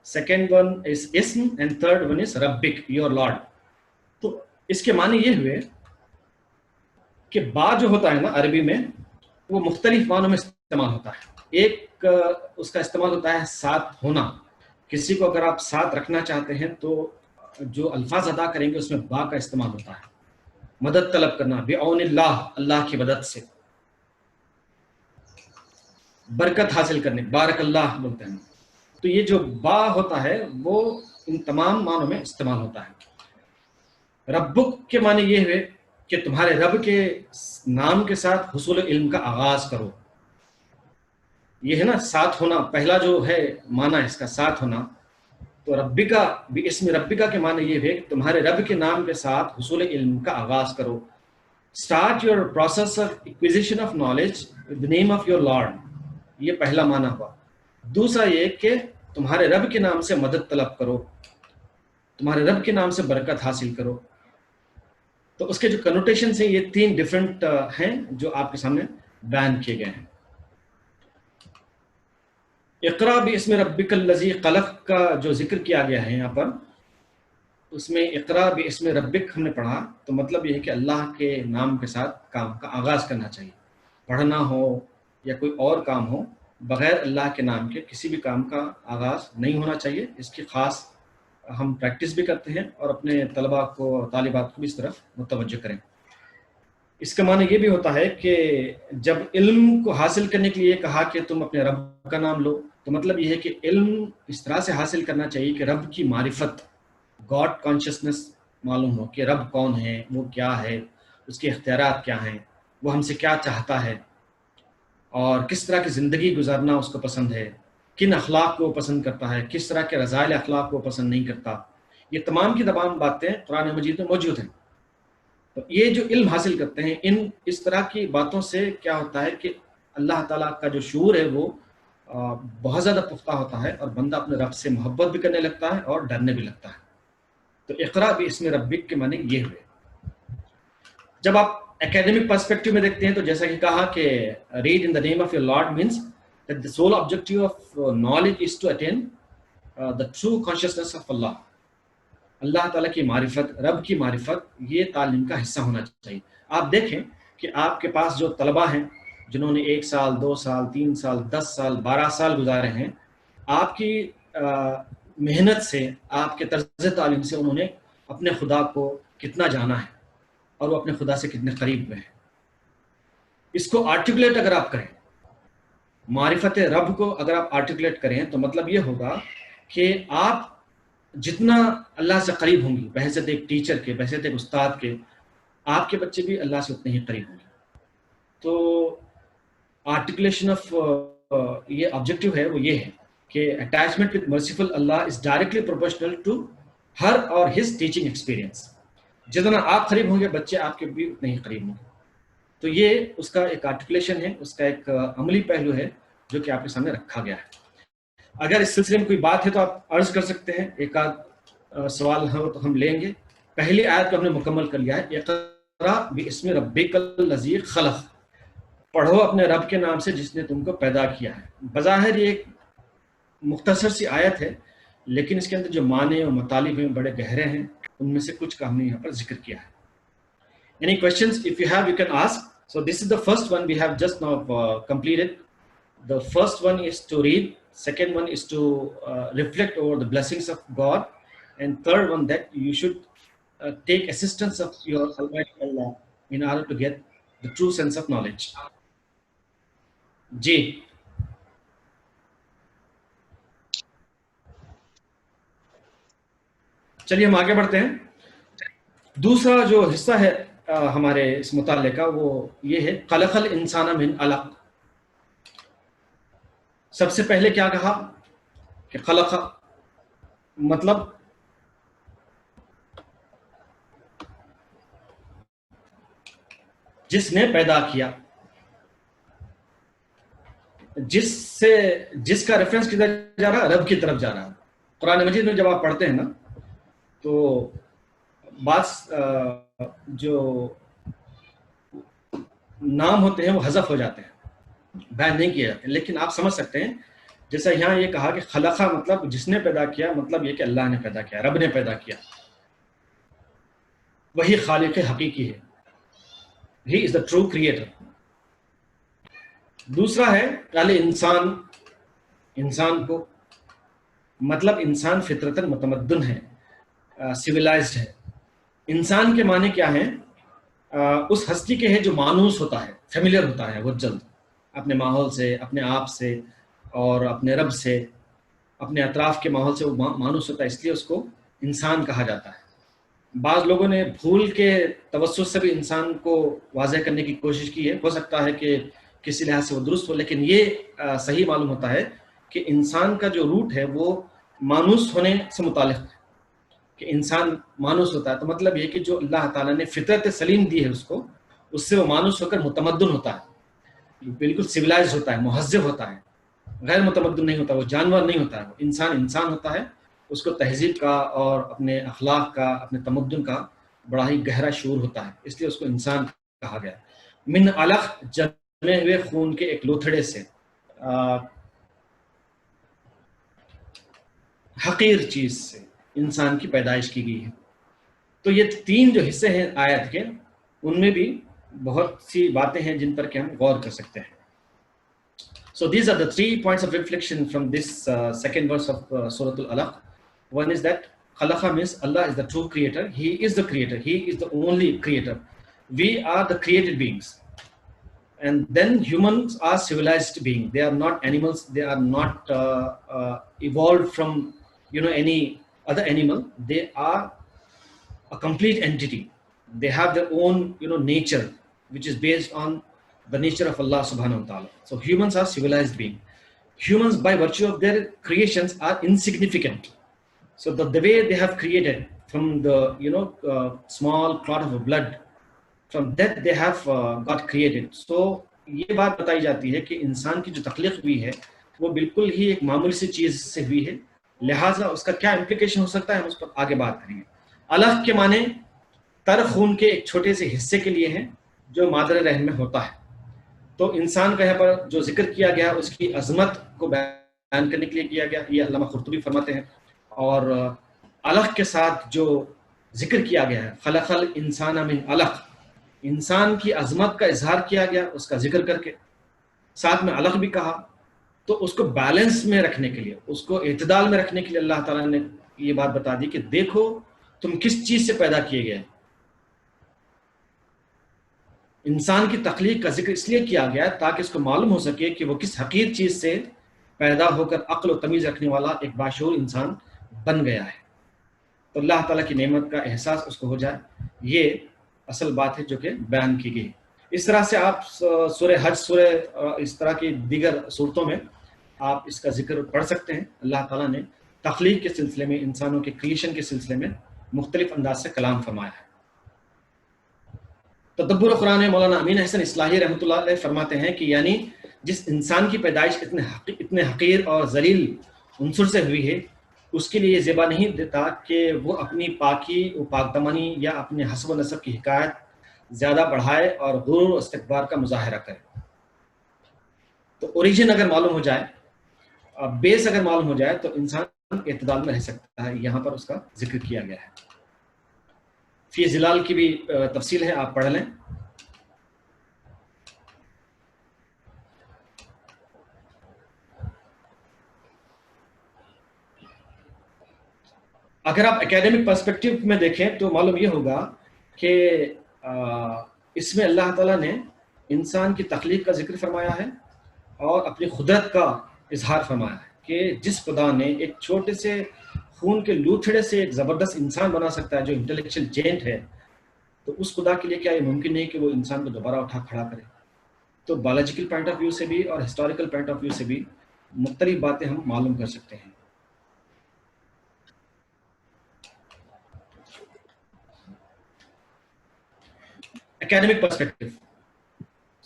second one is ism, and third one is rabbik, your Lord. تو اس کے معنی یہ ہوئے کہ با جو ہوتا ہے نا عربی میں وہ مختلف معنوں میں استعمال ہوتا ہے. ایک اس کا استعمال ہوتا ہے ساتھ ہونا. کسی کو اگر آپ ساتھ رکھنا چاہتے ہیں تو جو الفاظ ادا کریں گے اس میں با کا استعمال ہوتا ہے. مدد طلب کرنا، بعون اللہ، اللہ کی مدد سے. برکت حاصل کرنے، بارک اللہ بولتے ہیں. تو یہ جو با ہوتا ہے وہ ان تمام معنوں میں استعمال ہوتا ہے۔ ربک کے معنی یہ ہے کہ تمہارے رب کے نام کے ساتھ حصول علم کا آغاز کرو۔ یہ ہے نا ساتھ ہونا، پہلا جو ہے معنی اس کا ساتھ ہونا، تو ربکا بھی اسم ربکا کے معنی یہ ہے کہ تمہارے رب کے نام کے ساتھ حصول علم کا آغاز کرو۔ Start your process of acquisition of knowledge with the name of your lord, یہ پہلا معنی ہوا۔ دوسرا یہ کہ تمہارے رب کے نام سے مدد طلب کرو، تمہارے رب کے نام سے برکت حاصل کرو۔ تو اس کے جو کنوٹیشنز ہیں یہ 3 ڈفرینٹ ہیں جو آپ کے سامنے بیان کیے گئے ہیں۔ اقرا باسم ربک الذی خلق کا جو ذکر کیا گیا ہے یہاں پر، اس میں اقرا باسم ربک ہم نے پڑھا، تو مطلب یہ ہے کہ اللہ کے نام کے ساتھ کام کا آغاز کرنا چاہیے۔ پڑھنا ہو یا کوئی اور کام ہو، بغیر اللہ کے نام کے کسی بھی کام کا آغاز نہیں ہونا چاہیے۔ اس کی خاص ہم پریکٹس بھی کرتے ہیں اور اپنے طلباء کو، طالبات کو بھی اس طرف متوجہ کریں۔ اس کا معنی یہ بھی ہوتا ہے کہ جب علم کو حاصل کرنے کے لیے کہا کہ تم اپنے رب کا نام لو، تو مطلب یہ ہے کہ علم اس طرح سے حاصل کرنا چاہیے کہ رب کی معرفت، گاڈ کانشیسنس معلوم ہو کہ رب کون ہے، وہ کیا ہے، اس کے اختیارات کیا ہیں، وہ ہم سے کیا چاہتا ہے، اور کس طرح کی زندگی گزارنا اس کو پسند ہے، کن اخلاق کو وہ پسند کرتا ہے، کس طرح کے رذائل اخلاق کو وہ پسند نہیں کرتا۔ یہ تمام کی تمام باتیں قرآن مجید میں موجود ہیں۔ تو یہ جو علم حاصل کرتے ہیں، اس طرح کی باتوں سے کیا ہوتا ہے کہ اللہ تعالیٰ کا جو شعور ہے وہ بہت زیادہ پختہ ہوتا ہے، اور بندہ اپنے رب سے محبت بھی کرنے لگتا ہے اور ڈرنے بھی لگتا ہے۔ تو اقرا باسم ربک کے معنی یہ ہوئے۔ جب آپ اکیڈمک پرسپیکٹو میں دیکھتے ہیں تو جیسا کہ کہا کہ read in the name of your lord means that the sole objective of knowledge is to attain the true consciousness of Allah۔ اللہ تعالیٰ کی معرفت، رب کی معرفت، یہ تعلیم کا حصہ ہونا چاہیے۔ آپ دیکھیں کہ آپ کے پاس جو طلباء ہیں جنہوں نے 1 سال 2 سال 3 سال 10 سال 12 سال گزارے ہیں، آپ کی محنت سے، آپ کے طرز تعلیم سے انہوں نے اپنے خدا کو کتنا جانا ہے اور وہ اپنے خدا سے کتنے قریب ہوئے ہیں۔ اس کو آرٹیکولیٹ اگر آپ کریں، معرفت رب کو اگر آپ آرٹیکولیٹ کریں، تو مطلب یہ ہوگا کہ آپ جتنا اللہ سے قریب ہوں گی بحیثیت ایک ٹیچر کے، بحیثیت ایک استاد کے، آپ کے بچے بھی اللہ سے اتنے ہی قریب ہوں گے۔ تو آرٹیکولیشن آف یہ آبجیکٹیو ہے وہ یہ ہے کہ attachment with merciful Allah is directly proportional to her or his teaching experience. جتنا آپ قریب ہوں گے بچے آپ کے بھی اتنے ہی قریب ہوں گے۔ تو یہ اس کا ایک آرٹیکولیشن ہے، اس کا ایک عملی پہلو ہے جو کہ آپ کے سامنے رکھا گیا ہے۔ اگر اس سلسلے میں کوئی بات ہے تو آپ عرض کر سکتے ہیں، ایک آدھ سوال ہو تو ہم لیں گے۔ پہلی آیت کو ہم نے مکمل کر لیا ہے، اقرا باسم ربک الذی خلق، پڑھو اپنے رب کے نام سے جس نے تم کو پیدا کیا ہے۔ بظاہر یہ ایک مختصر سی آیت ہے، لیکن اس کے اندر جو معنی اور مطالب ہیں بڑے گہرے ہیں، ان میں سے کچھ کا ہم نے یہاں پر ذکر کیا ہے۔ Any questions? If you have, you can ask. So this is the first one we have just now completed. The first one is to read. Second one is to reflect over the blessings of God. And third one that you should take assistance of your Almighty Allah in order to get the true sense of knowledge. Ji. چلیے ہم آگے بڑھتے ہیں۔ دوسرا جو حصہ ہے ہمارے اس مطالعے کا وہ یہ ہے خلق الانسان من علق۔ سب سے پہلے کیا کہا کہ خلق مطلب جس نے پیدا کیا، جس کا ریفرنس کدھر جا رہا ہے؟ رب کی طرف جا رہا ہے۔ قرآن مجید میں جب آپ پڑھتے ہیں نا تو بعض جو نام ہوتے ہیں وہ حذف ہو جاتے ہیں، بیان نہیں کیے جاتے، لیکن آپ سمجھ سکتے ہیں جیسا یہاں یہ کہا کہ خلقہ مطلب جس نے پیدا کیا، مطلب یہ کہ اللہ نے پیدا کیا، رب نے پیدا کیا، وہی خالق حقیقی ہے، ہی از دا ٹرو کریٹر۔ دوسرا ہے الانسان، انسان کو مطلب انسان فطرتاً متمدن ہے، سویلائزڈ ہے۔ انسان کے معنی کیا ہیں؟ اس ہستی کے ہے جو مانوس ہوتا ہے، فیملیئر ہوتا ہے، وہ جلد اپنے ماحول سے، اپنے آپ سے اور اپنے رب سے اپنے اطراف کے ماحول سے وہ مانوس ہوتا ہے، اس لیے اس کو انسان کہا جاتا ہے۔ بعض لوگوں نے بھول کے توسط سے بھی انسان کو واضح کرنے کی کوشش کی ہے، ہو سکتا ہے کہ کسی لحاظ سے وہ درست ہو، لیکن یہ صحیح معلوم ہوتا ہے کہ انسان کا جو روٹ ہے وہ مانوس ہونے سے متعلق ہے، کہ انسان مانوس ہوتا ہے، تو مطلب یہ کہ جو اللہ تعالیٰ نے فطرت سلیم دی ہے اس سے وہ مانوس ہو کر متمدن ہوتا ہے، بالکل سویلائز ہوتا ہے، مہذب ہوتا ہے، غیر متمدن نہیں ہوتا، وہ جانور نہیں ہوتا ہے، وہ انسان ہوتا ہے، اس کو تہذیب کا اور اپنے اخلاق کا، اپنے تمدن کا بڑا ہی گہرا شعور ہوتا ہے، اس لیے اس کو انسان کہا گیا۔ من علق، جمے ہوئے خون کے ایک لوتھڑے سے، حقیر چیز سے انسان کی پیدائش کی گئی ہے۔ تو یہ تین جو حصے ہیں آیت کے، ان میں بھی بہت سی باتیں ہیں جن پر کہ ہم غور کر سکتے ہیں۔ So these are the 3 points of reflection from this second verse of Surah Al-Alaq. One is that Khalaqa means Allah is the true creator. He is the creator. He is the only creator. We are the created beings. And then humans are civilized beings. They are not animals. They are not evolved from any other animal. They are a complete entity. They have their own nature, which is based on the nature of Allah subhanahu wa ta'ala. So humans are civilized beings. Humans, by virtue of their creations, are insignificant. So the way they have created from the small clot of blood, from that they have got created. So یہ بات بتائی جاتی ہے کہ انسان کی جو تخلیق ہوئی ہے وہ بالکل ہی ایک معمولی سی چیز سے ہوئی ہے، لہٰذا اس کا کیا امپلیکیشن ہو سکتا ہے ہم اس پر آگے بات کریں گے۔ علق کے معنی تر خون کے ایک چھوٹے سے حصے کے لیے ہے جو مادر رحم میں ہوتا ہے۔ تو انسان کا یہاں پر جو ذکر کیا گیا اس کی عظمت کو بیان کرنے کے لیے کیا گیا، یہ علامہ قرطبی فرماتے ہیں۔ اور علق کے ساتھ جو ذکر کیا گیا ہے، خلق الانسان من علق، انسان کی عظمت کا اظہار کیا گیا اس کا ذکر کر کے، ساتھ میں علق بھی کہا، تو اس کو بیلنس میں رکھنے کے لیے، اس کو اعتدال میں رکھنے کے لیے اللہ تعالیٰ نے یہ بات بتا دی کہ دیکھو تم کس چیز سے پیدا کیے گئے۔ انسان کی تخلیق کا ذکر اس لیے کیا گیا تاکہ اس کو معلوم ہو سکے کہ وہ کس حقیر چیز سے پیدا ہو کر عقل و تمیز رکھنے والا ایک باشعور انسان بن گیا ہے، تو اللہ تعالیٰ کی نعمت کا احساس اس کو ہو جائے۔ یہ اصل بات ہے جو کہ بیان کی گئی۔ اس طرح سے آپ سورہ حج، سورہ اس طرح کی دیگر صورتوں میں آپ اس کا ذکر پڑھ سکتے ہیں۔ اللہ تعالیٰ نے تخلیق کے سلسلے میں، انسانوں کے کریشن کے سلسلے میں مختلف انداز سے کلام فرمایا ہے۔ تدبر قرآن میں مولانا امین احسن اصلاحی رحمۃ اللہ علیہ فرماتے ہیں کہ یعنی جس انسان کی پیدائش اتنے حقیر اور ذلیل عنصر سے ہوئی ہے، اس کے لیے یہ زیبا نہیں دیتا کہ وہ اپنی پاکی و پاکدامنی یا اپنے حسب و نسب کی حکایت زیادہ بڑھائے اور غرور و استکبار کا مظاہرہ کرے۔ تو اوریجن اگر معلوم ہو جائے، بیس اگر معلوم ہو جائے، تو انسان اعتدال میں رہ سکتا ہے۔ یہاں پر اس کا ذکر کیا گیا ہے۔ فی ظلال کی بھی تفصیل ہے، آپ پڑھ لیں۔ اگر آپ اکیڈمک پرسپیکٹو میں دیکھیں تو معلوم یہ ہوگا کہ اس میں اللہ تعالیٰ نے انسان کی تخلیق کا ذکر فرمایا ہے اور اپنی قدرت کا اظہار فرمایا ہے کہ جس خدا نے ایک چھوٹے سے خون کے لوتھڑے سے ایک زبردست انسان بنا سکتا ہے جو انٹلیکچوئل جینٹ ہے، تو اس خدا کے لیے کیا یہ ممکن نہیں کہ وہ انسان کو دوبارہ اٹھا کھڑا کرے؟ تو بایولوجیکل پوائنٹ آف ویو سے بھی اور ہسٹوریکل پوائنٹ آف ویو سے بھی مختلف باتیں ہم معلوم کر سکتے ہیں۔ اکیڈمک پرسپیکٹو،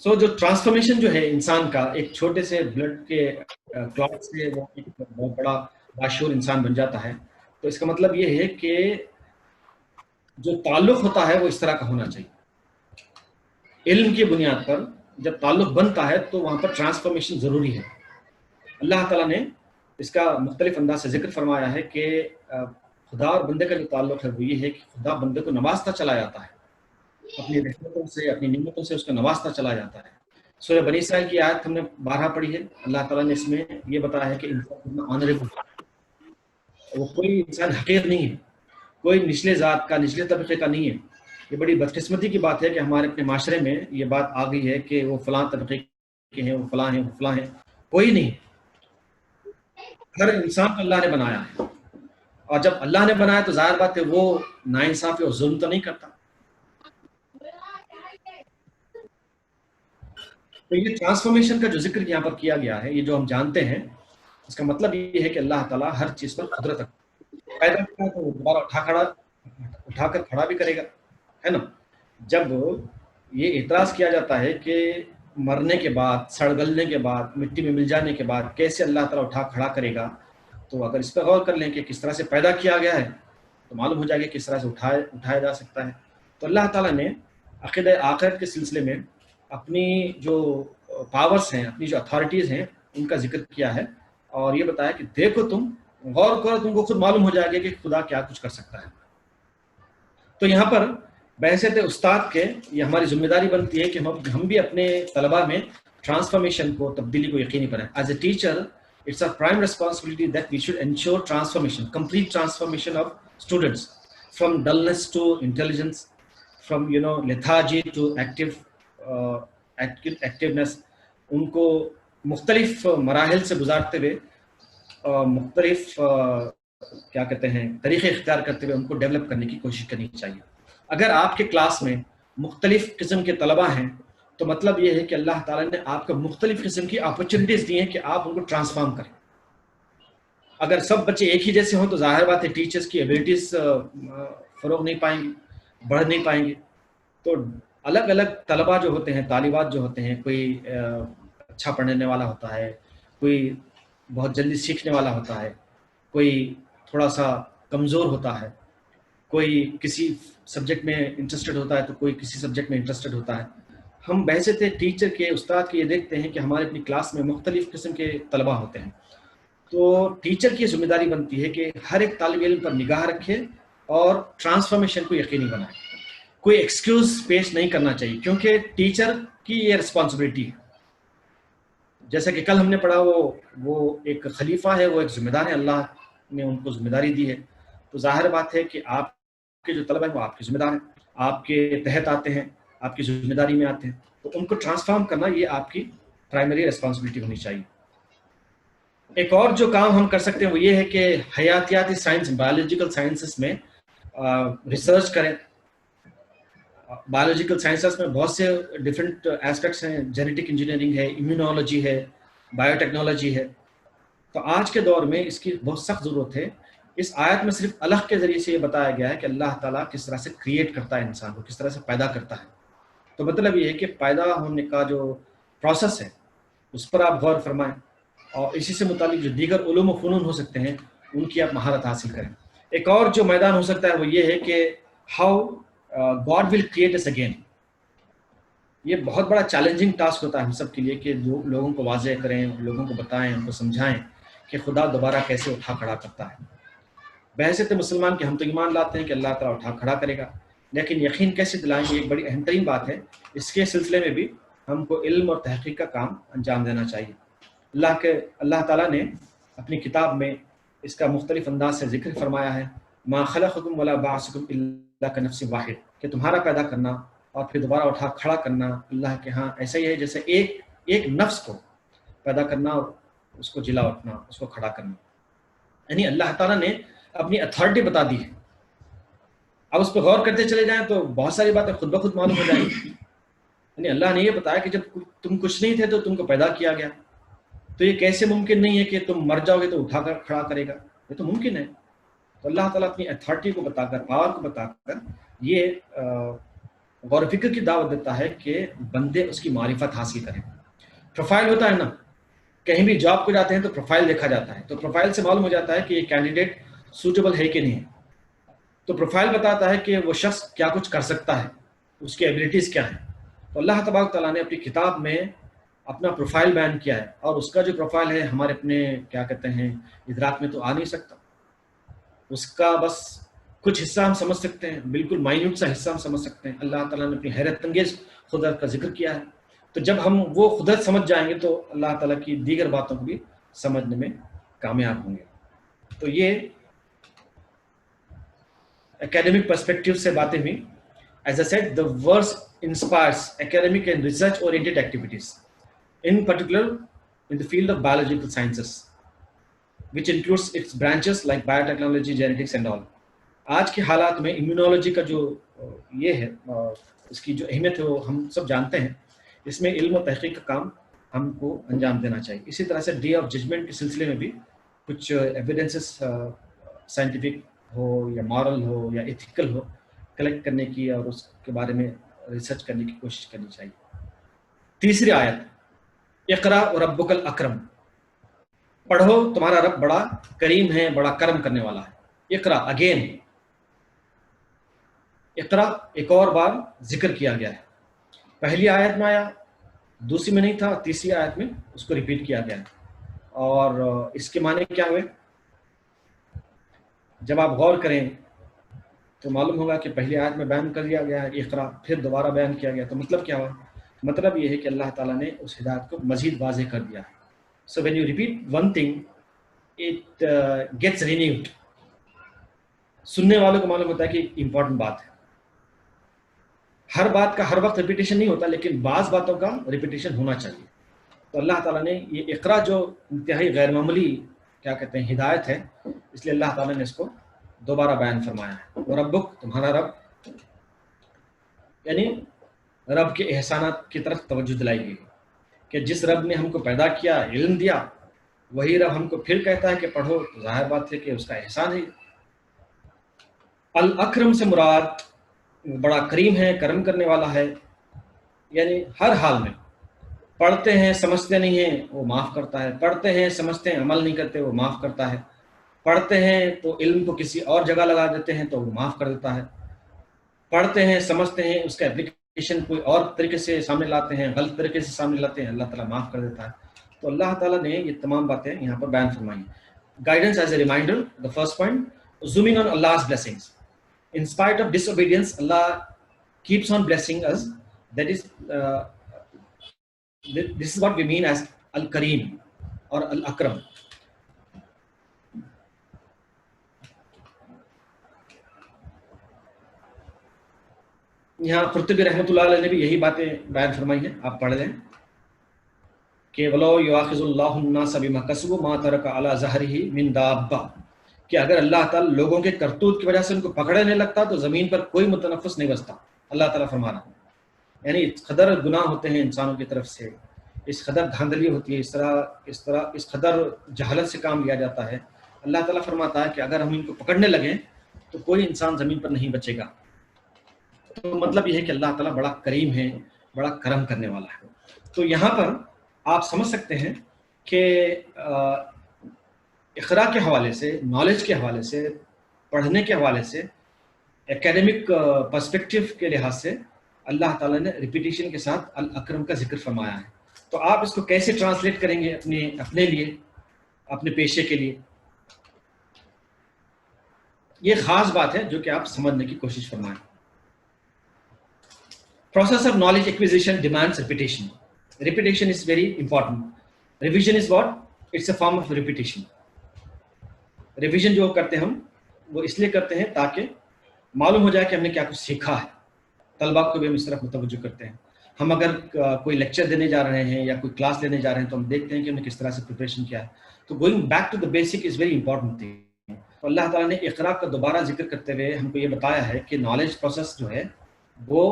سو جو ٹرانسفارمیشن جو ہے انسان کا، ایک چھوٹے سے بلڈ کے کلاٹ سے وہ ایک بہت بڑا باشعور انسان بن جاتا ہے، تو اس کا مطلب یہ ہے کہ جو تعلق ہوتا ہے وہ اس طرح کا ہونا چاہیے۔ علم کی بنیاد پر جب تعلق بنتا ہے تو وہاں پر ٹرانسفارمیشن ضروری ہے۔ اللہ تعالیٰ نے اس کا مختلف انداز سے ذکر فرمایا ہے کہ خدا اور بندے کا جو تعلق ہے وہ یہ ہے کہ خدا بندے کو نوازتا چلا جاتا ہے، اپنی رحمتوں سے، اپنی نعمتوں سے اس کو نوازتا چلا جاتا ہے۔ سورہ بنی اسرائیل کی آیت ہم نے 12 پڑھی ہے۔ اللہ تعالیٰ نے اس میں یہ بتایا ہے کہ انسان کتنا آنریبل، وہ کوئی انسان حقیر نہیں ہے، کوئی نچلے ذات کا، نچلے طبقے کا نہیں ہے۔ یہ بڑی بدقسمتی کی بات ہے کہ ہمارے اپنے معاشرے میں یہ بات آ گئی ہے کہ وہ فلاں طبقے کے ہیں، وہ فلاں ہیں، وہ فلاں ہیں۔ کوئی نہیں، ہر انسان کو اللہ نے بنایا ہے، اور جب اللہ نے بنایا تو ظاہر بات ہے وہ ناانصافی اور ظلم تو نہیں کرتا. تو یہ ٹرانسفارمیشن کا جو ذکر یہاں پر کیا گیا ہے، یہ جو ہم جانتے ہیں، اس کا مطلب یہ ہے کہ اللہ تعالیٰ ہر چیز پر قدرت رکھتا ہے. پیدا کرتا ہے تو وہ دوبارہ اٹھا کر کھڑا بھی کرے گا، ہے نا. جب یہ اعتراض کیا جاتا ہے کہ مرنے کے بعد، سڑ گلنے کے بعد، مٹی میں مل جانے کے بعد کیسے اللہ تعالیٰ اٹھا کھڑا کرے گا، تو اگر اس پہ غور کر لیں کہ کس طرح سے پیدا کیا گیا ہے تو معلوم ہو جائے گا کس طرح سے اٹھایا جا سکتا ہے. تو اللہ تعالیٰ نے عقیدہ آخرت کے سلسلے میں اپنی جو پاورز ہیں، اپنی جو اتھارٹیز ہیں، ان کا ذکر کیا ہے، اور یہ بتایا کہ دیکھو تم غور کرو، تم کو خود معلوم ہو جائے گا کہ خدا کیا کچھ کر سکتا ہے. تو یہاں پر بحیثیت استاد کے یہ ہماری ذمہ داری بنتی ہے کہ ہم بھی اپنے طلباء میں ٹرانسفارمیشن کو، تبدیلی کو یقینی بنائیں. As a teacher it's our prime responsibility that we should ensure transformation, complete transformation of students from dullness to intelligence, from lethargy to activeness. ان کو مختلف مراحل سے گزارتے ہوئے مختلف کیا کہتے ہیں طریقے اختیار کرتے ہوئے ان کو ڈیولپ کرنے کی کوشش کرنی چاہیے. اگر آپ کے کلاس میں مختلف قسم کے طلباء ہیں تو مطلب یہ ہے کہ اللہ تعالیٰ نے آپ کو مختلف قسم کی اپرچونیٹیز دی ہیں کہ آپ ان کو ٹرانسفارم کریں. اگر سب بچے ایک ہی جیسے ہوں تو ظاہر بات ہے ٹیچرز کی ایبلٹیز فروغ نہیں پائیں گی، بڑھ نہیں پائیں گے. تو الگ الگ طلباء جو ہوتے ہیں، طالبات جو ہوتے ہیں، کوئی اچھا پڑھنے والا ہوتا ہے، کوئی بہت جلدی سیکھنے والا ہوتا ہے، کوئی تھوڑا سا کمزور ہوتا ہے، کوئی کسی سبجیکٹ میں انٹرسٹڈ ہوتا ہے تو کوئی کسی سبجیکٹ میں انٹرسٹڈ ہوتا ہے. ہم بحیثیت ٹیچر کے، استاد کے یہ دیکھتے ہیں کہ ہمارے اپنی کلاس میں مختلف قسم کے طلباء ہوتے ہیں. تو ٹیچر کی ذمہ داری بنتی ہے کہ ہر ایک طالب علم پر نگاہ رکھے اور ٹرانسفارمیشن کو یقینی بنائے. کوئی ایکسکیوز پیش نہیں کرنا چاہیے، کیونکہ ٹیچر کی یہ رسپانسبلٹی ہے. جیسا کہ کل ہم نے پڑھا، وہ ایک خلیفہ ہے، وہ ایک ذمہ دار ہے، اللہ نے ان کو ذمہ داری دی ہے. تو ظاہر بات ہے کہ آپ کے جو طلبہ ہیں وہ آپ کے ذمہ دار ہیں، آپ کے تحت آتے ہیں، آپ کی ذمہ داری میں آتے ہیں. تو ان کو ٹرانسفارم کرنا یہ آپ کی پرائمری ریسپانسبلٹی ہونی چاہیے. ایک اور جو کام ہم کر سکتے ہیں وہ یہ ہے کہ حیاتیاتی سائنس، بایولوجیکل سائنسز میں ریسرچ کریں. بایولوجیکل سائنسز میں بہت سے ڈفرینٹ ایسپیکٹس ہیں، جینیٹک انجینئرنگ ہے، امیونالوجی ہے، بایو ٹیکنالوجی ہے. تو آج کے دور میں اس کی بہت سخت ضرورت ہے. اس آیت میں صرف الگ کے ذریعے سے یہ بتایا گیا ہے کہ اللہ تعالیٰ کس طرح سے کریٹ کرتا ہے انسان کو، کس طرح سے پیدا کرتا ہے. تو مطلب یہ ہے کہ پیدا ہونے کا جو پروسیس ہے اس پر آپ غور فرمائیں، اور اسی سے متعلق جو دیگر علوم و فنون ہو سکتے ہیں ان کی آپ مہارت حاصل کریں. ایک اور جو میدان ہو سکتا ہے وہ یہ ہے کہ how God will create us again. یہ بہت بڑا چیلنجنگ ٹاسک ہوتا ہے ہم سب کے لیے کہ لوگوں کو واضح کریں، لوگوں کو بتائیں، ان کو سمجھائیں کہ خدا دوبارہ کیسے اٹھا کھڑا کرتا ہے. بحیثیت مسلمان کہ ہم تو ایمان لاتے ہیں کہ اللہ تعالیٰ اٹھا کھڑا کرے گا، لیکن یقین کیسے دلائیں گے، ایک بڑی اہم ترین بات ہے. اس کے سلسلے میں بھی ہم کو علم اور تحقیق کا کام انجام دینا چاہیے. اللہ تعالیٰ نے اپنی کتاب میں اس کا مختلف انداز سے ذکر فرمایا ہے. ما خلقکم ولا بعثکم الا کنفس واحد، کہ تمہارا پیدا کرنا اور پھر دوبارہ اٹھا کھڑا کرنا اللہ کے ہاں ایسا ہی ہے جیسے ایک نفس کو پیدا کرنا اور اس کو جلا اٹھنا، اس کو کھڑا کرنا. یعنی اللہ تعالیٰ نے اپنی اتھارٹی بتا دی ہے. اب اس پہ غور کرتے چلے جائیں تو بہت ساری باتیں خود بخود معلوم ہو جائیں گی. یعنی اللہ نے یہ بتایا کہ جب تم کچھ نہیں تھے تو تم کو پیدا کیا گیا. تو یہ کیسے ممکن نہیں ہے کہ تم مر جاؤ گے تو اٹھا کر کھڑا کرے گا؟ یہ تو ممکن ہے. تو اللہ تعالیٰ اپنی اتھارٹی کو بتا کر، پاور کو بتا کر یہ غور و فکر کی دعوت دیتا ہے کہ بندے اس کی معرفت حاصل کریں. پروفائل ہوتا ہے نا، کہیں بھی جاب کو جاتے ہیں تو پروفائل دیکھا جاتا ہے. تو پروفائل سے معلوم ہو جاتا ہے کہ یہ کینڈیڈیٹ سوٹیبل ہے کہ نہیں ہے. تو پروفائل بتاتا ہے کہ وہ شخص کیا کچھ کر سکتا ہے، اس کی ایبلٹیز کیا ہیں. تو اللہ تبارک تعالیٰ نے اپنی کتاب میں اپنا پروفائل بیان کیا ہے، اور اس کا جو پروفائل ہے ہمارے اپنے کیا کہتے ہیں ادراک میں تو آ نہیں سکتا. اس کا بس کچھ حصہ ہم سمجھ سکتے ہیں، بالکل مائنیوٹ سا حصہ ہم سمجھ سکتے ہیں. اللہ تعالیٰ نے اپنی حیرت انگیز قدرت کا ذکر کیا ہے. تو جب ہم وہ قدرت سمجھ جائیں گے تو اللہ تعالیٰ کی دیگر باتوں کو بھی سمجھنے میں کامیاب ہوں گے. تو یہ academic perspective سے باتیں ہوئی. As I said, the verse inspires academic and research oriented activities, in particular in the field of biological sciences. which includes its branches like biotechnology, genetics and all. آج کے حالات میں امیونولوجی کا جو یہ ہے اس کی جو اہمیت ہے وہ ہم سب جانتے ہیں. اس میں علم و تحقیق کا کام ہم کو انجام دینا چاہیے. اسی طرح سے ڈے آف ججمنٹ کے سلسلے میں بھی کچھ ایویڈنسز سائنٹیفک ہو یا مورل ہو یا ایتھیکل ہو کلیکٹ کرنے کی اور اس کے بارے میں ریسرچ کرنے کی کوشش کرنی چاہیے. تیسری آیت اقرا وربک الاکرم، پڑھو تمہارا رب بڑا کریم ہے، بڑا کرم کرنے والا ہے. اقرا اگین، اقرا ایک اور بار ذکر کیا گیا ہے. پہلی آیت میں آیا، دوسری میں نہیں تھا، تیسری آیت میں اس کو ریپیٹ کیا گیا ہے. اور اس کے معنی کیا ہوئے؟ جب آپ غور کریں تو معلوم ہوگا کہ پہلی آیت میں بیان کر دیا گیا ہے اقرا، پھر دوبارہ بیان کیا گیا. تو مطلب کیا ہوا؟ مطلب یہ ہے کہ اللہ تعالیٰ نے اس ہدایت کو مزید واضح کر دیا ہے. So when you repeat one thing it gets renewed. سننے والوں کو معلوم ہوتا ہے کہ امپورٹنٹ بات ہے. ہر بات کا ہر وقت ریپیٹیشن نہیں ہوتا، لیکن بعض باتوں کا ریپیٹیشن ہونا چاہیے. تو اللہ تعالیٰ نے یہ اقرا جو انتہائی غیر معمولی کیا کہتے ہیں ہدایت ہے، اس لیے اللہ تعالیٰ نے اس کو دوبارہ بیان فرمایا ہے. وہ ربک، تمہارا رب، یعنی رب کے احسانات کی طرف توجہ دلائی گئی کہ جس رب نے ہم کو پیدا کیا، علم دیا، وہی رب ہم کو پھر کہتا ہے کہ پڑھو. تو ظاہر بات ہے کہ اس کا احسان ہے. الاکرم سے مراد بڑا کریم ہے، کرم کرنے والا ہے. یعنی ہر حال میں پڑھتے ہیں سمجھتے نہیں ہیں وہ معاف کرتا ہے، پڑھتے ہیں سمجھتے ہیں عمل نہیں کرتے وہ معاف کرتا ہے، پڑھتے ہیں تو علم کو کسی اور جگہ لگا دیتے ہیں تو وہ معاف کر دیتا ہے، پڑھتے ہیں سمجھتے ہیں اس کا اپلیکیشن کوئی اور طریقے سے سامنے لاتے ہیں، غلط طریقے سے سامنے لاتے ہیں، اللہ تعالیٰ معاف کر دیتا ہے. تو اللہ تعالیٰ نے یہ تمام باتیں یہاں پر بیان فرمائی. Guidance as a reminder, the first point, zooming on Allah's blessings. In spite of disobedience, Allah keeps on blessing us. That is, this is what we mean as Al-Kareem or Al-Akram. یہاں قرطبی رحمۃ اللہ علیہ نے بھی یہی باتیں بیان فرمائی ہیں، آپ پڑھ لیں کہ وَلَوْ يُؤَاخِذُ اللَّهُ النَّاسَ بِمَا كَسَبُوا مَا تَرَكَ عَلَى ظَهْرِهِ مِن دَابَّةٍ، کہ اگر اللہ تعالیٰ لوگوں کے کرتوت کی وجہ سے ان کو پکڑنے لگتا تو زمین پر کوئی متنفس نہیں بچتا. اللہ تعالیٰ فرما رہا ہے، یعنی اس قدر گناہ ہوتے ہیں انسانوں کی طرف سے، اس قدر دھاندلی ہوتی ہے، اس قدر جہالت سے کام لیا جاتا ہے. اللہ تعالیٰ فرماتا ہے کہ اگر ہم ان کو پکڑنے لگیں تو کوئی انسان زمین پر نہیں بچے گا. تو مطلب یہ ہے کہ اللہ تعالیٰ بڑا کریم ہے، بڑا کرم کرنے والا ہے. تو یہاں پر آپ سمجھ سکتے ہیں کہ اقرا کے حوالے سے، نالج کے حوالے سے، پڑھنے کے حوالے سے، ایکیڈمک پرسپیکٹیو کے لحاظ سے اللہ تعالیٰ نے ریپیٹیشن کے ساتھ الاکرم کا ذکر فرمایا ہے. تو آپ اس کو کیسے ٹرانسلیٹ کریں گے اپنے لیے، اپنے پیشے کے لیے؟ یہ خاص بات ہے جو کہ آپ سمجھنے کی کوشش فرمائیں. Process of knowledge acquisition demands repetition. Repetition is very important. Revision is what? It's a form of repetition. Revision جو کرتے ہیں ہم وہ اس لیے کرتے ہیں تاکہ معلوم ہو جائے کہ ہم نے کیا کچھ سیکھا ہے. طلباء کو بھی ہم اس طرح متوجہ کرتے ہیں. ہم اگر کوئی لیکچر دینے جا رہے ہیں یا کوئی کلاس لینے جا رہے ہیں تو ہم دیکھتے ہیں کہ ہم نے کس طرح سے پریپریشن کیا ہے. تو going back to the basic is very important thing. تو اللہ تعالیٰ نے اقرا کا دوبارہ ذکر کرتے ہوئے ہم کو یہ بتایا ہے کہ نالج پروسیس جو ہے وہ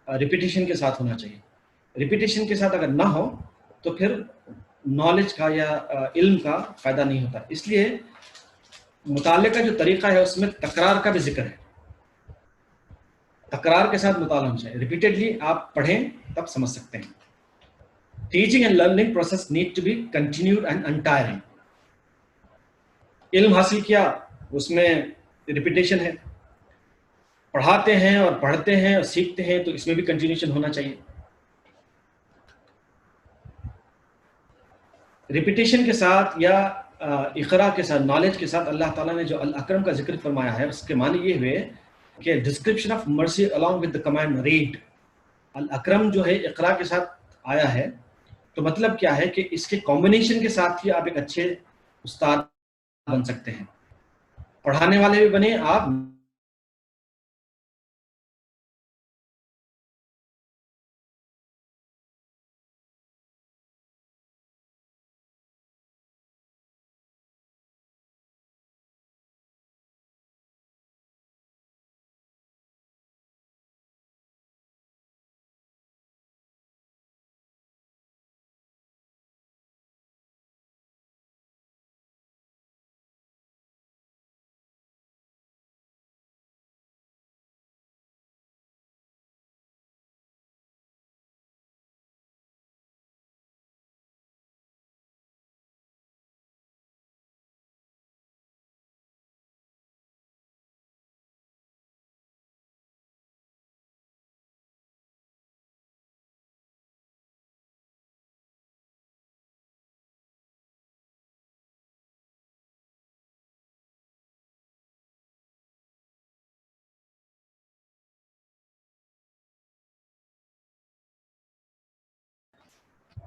ریپیٹیشن کے ساتھ ہونا چاہیے. ریپیٹیشن کے ساتھ اگر نہ ہو تو پھر نالج کا یا علم کا فائدہ نہیں ہوتا. اس لیے مطالعے کا جو طریقہ ہے اس میں تکرار کا بھی ذکر ہے. تکرار کے ساتھ مطالعہ ہونا چاہیے. ریپیٹیڈلی آپ پڑھیں تب سمجھ سکتے ہیں. Teaching and learning process need to be continued and untiring. علم حاصل کیا اس میں ریپیٹیشن ہے، پڑھاتے ہیں اور پڑھتے ہیں اور سیکھتے ہیں تو اس میں بھی کنٹینیوشن ہونا چاہیے. ریپیٹیشن کے ساتھ یا اقرا کے ساتھ، نالج کے ساتھ اللہ تعالیٰ نے جو الاکرم کا ذکر فرمایا ہے اس کے معنی یہ ہوئے کہ ڈسکرپشن آف مرسی along with the command read. الاکرم جو ہے اقرا کے ساتھ آیا ہے تو مطلب کیا ہے کہ اس کے کمبینیشن کے ساتھ ہی آپ ایک اچھے استاد بن سکتے ہیں. پڑھانے والے بھی بنے آپ،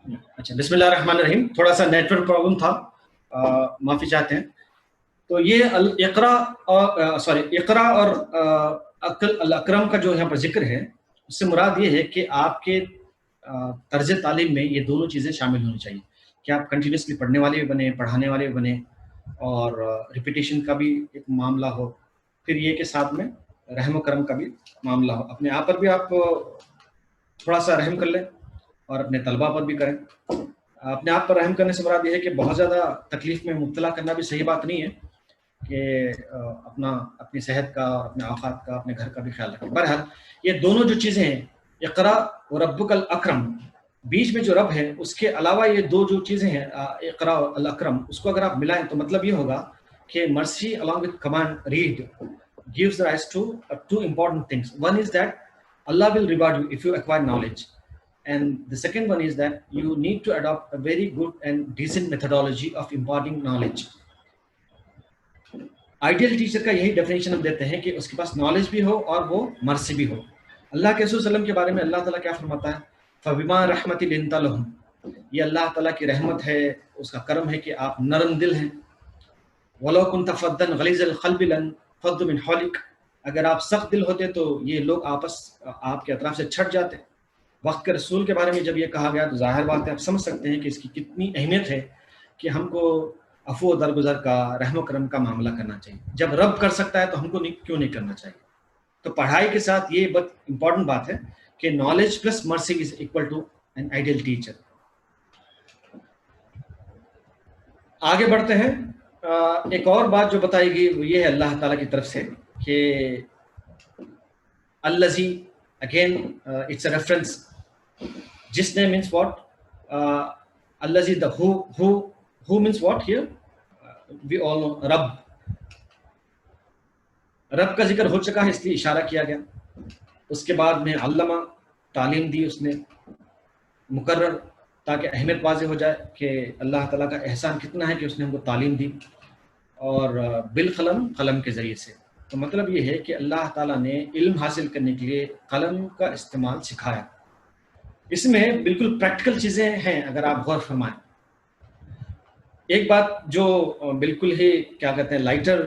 اچھا، بسم اللہ الرحمن الرحیم. تھوڑا سا نیٹ ورک پرابلم تھا، معافی چاہتے ہیں. تو یہ اقرا اور الاکرم کا جو یہاں پر ذکر ہے، اس سے مراد یہ ہے کہ آپ کے طرز تعلیم میں یہ دونوں چیزیں شامل ہونی چاہیے کہ آپ کنٹینیوسلی پڑھنے والے بھی بنے، پڑھانے والے بھی بنے، اور ریپیٹیشن کا بھی ایک معاملہ ہو. پھر یہ کہ ساتھ میں رحم و کرم کا بھی معاملہ ہو. اپنے آپ پر بھی آپ تھوڑا سا رحم کر لیں اور اپنے طلباء پر بھی کریں. اپنے آپ پر رحم کرنے سے مراد یہ ہے کہ بہت زیادہ تکلیف میں مبتلا کرنا بھی صحیح بات نہیں ہے کہ اپنی صحت کا، اپنے اوقات کا، اپنے گھر کا بھی خیال رکھیں. بہرحال یہ دونوں جو چیزیں ہیں، اقرا و ربک الاکرم، بیچ میں جو رب ہے، اس کے علاوہ یہ دو جو چیزیں ہیں اقرا و الاکرم، اس کو اگر آپ ملائیں تو مطلب یہ ہوگا کہ مرسی along with command read gives rise to two important things. One is that Allah will reward you if you acquire knowledge, and the second one is that you need to adopt a very good and decent methodology of imparting knowledge. Ideal teacher کا یہی definition ہم دیتے ہیں کہ اس کے پاس knowledge بھی ہو اور وہ مرسی بھی ہو. اللہ کے رسول صلی اللہ علیہ وسلم کے بارے میں اللہ تعالیٰ کیا فرماتا ہے؟ فَبِمَا رَحْمَةٍ لِنْتَ لَهُمْ. یہ اللہ تعالیٰ کی رحمت ہے، اس کا کرم ہے کہ آپ نرم دل ہیں. وَلَوْ كُنْتَ فَضًّا غَلِيظَ الْقَلْبِ لَانفَضُّوا مِنْ حَوْلِكَ. اگر آپ سخت دل ہوتے تو یہ لوگ آپ کے اطراف سے چھٹ جاتے. وقت کے رسول کے بارے میں جب یہ کہا گیا تو ظاہر بات ہے، آپ سمجھ سکتے ہیں کہ اس کی کتنی اہمیت ہے کہ ہم کو عفو و درگزر کا، رحم و کرم کا معاملہ کرنا چاہیے. جب رب کر سکتا ہے تو ہم کو کیوں نہیں کرنا چاہیے؟ تو پڑھائی کے ساتھ یہ بہت امپورٹنٹ بات ہے کہ knowledge plus mercy is equal to an ideal teacher. آگے بڑھتے ہیں. ایک اور بات جو بتائی گئی وہ یہ ہے اللہ تعالیٰ کی طرف سے کہ الذی، اگین اٹس اے ریفرنس. جس نے مینس واٹ؟ الذی، the who means what here? We all know رب. رب کا ذکر ہو چکا ہے اس لیے اشارہ کیا گیا. اس کے بعد میں علامہ، تعلیم دی اس نے، مقرر، تاکہ اہمیت واضح ہو جائے کہ اللہ تعالیٰ کا احسان کتنا ہے کہ اس نے ہم کو تعلیم دی. اور بالقلم، قلم کے ذریعے سے. تو مطلب یہ ہے کہ اللہ تعالیٰ نے علم حاصل کرنے کے لیے قلم کا استعمال سکھایا. اس میں بالکل پریکٹیکل چیزیں ہیں اگر آپ غور فرمائیں. ایک بات جو بالکل ہی کیا کہتے ہیں لائٹر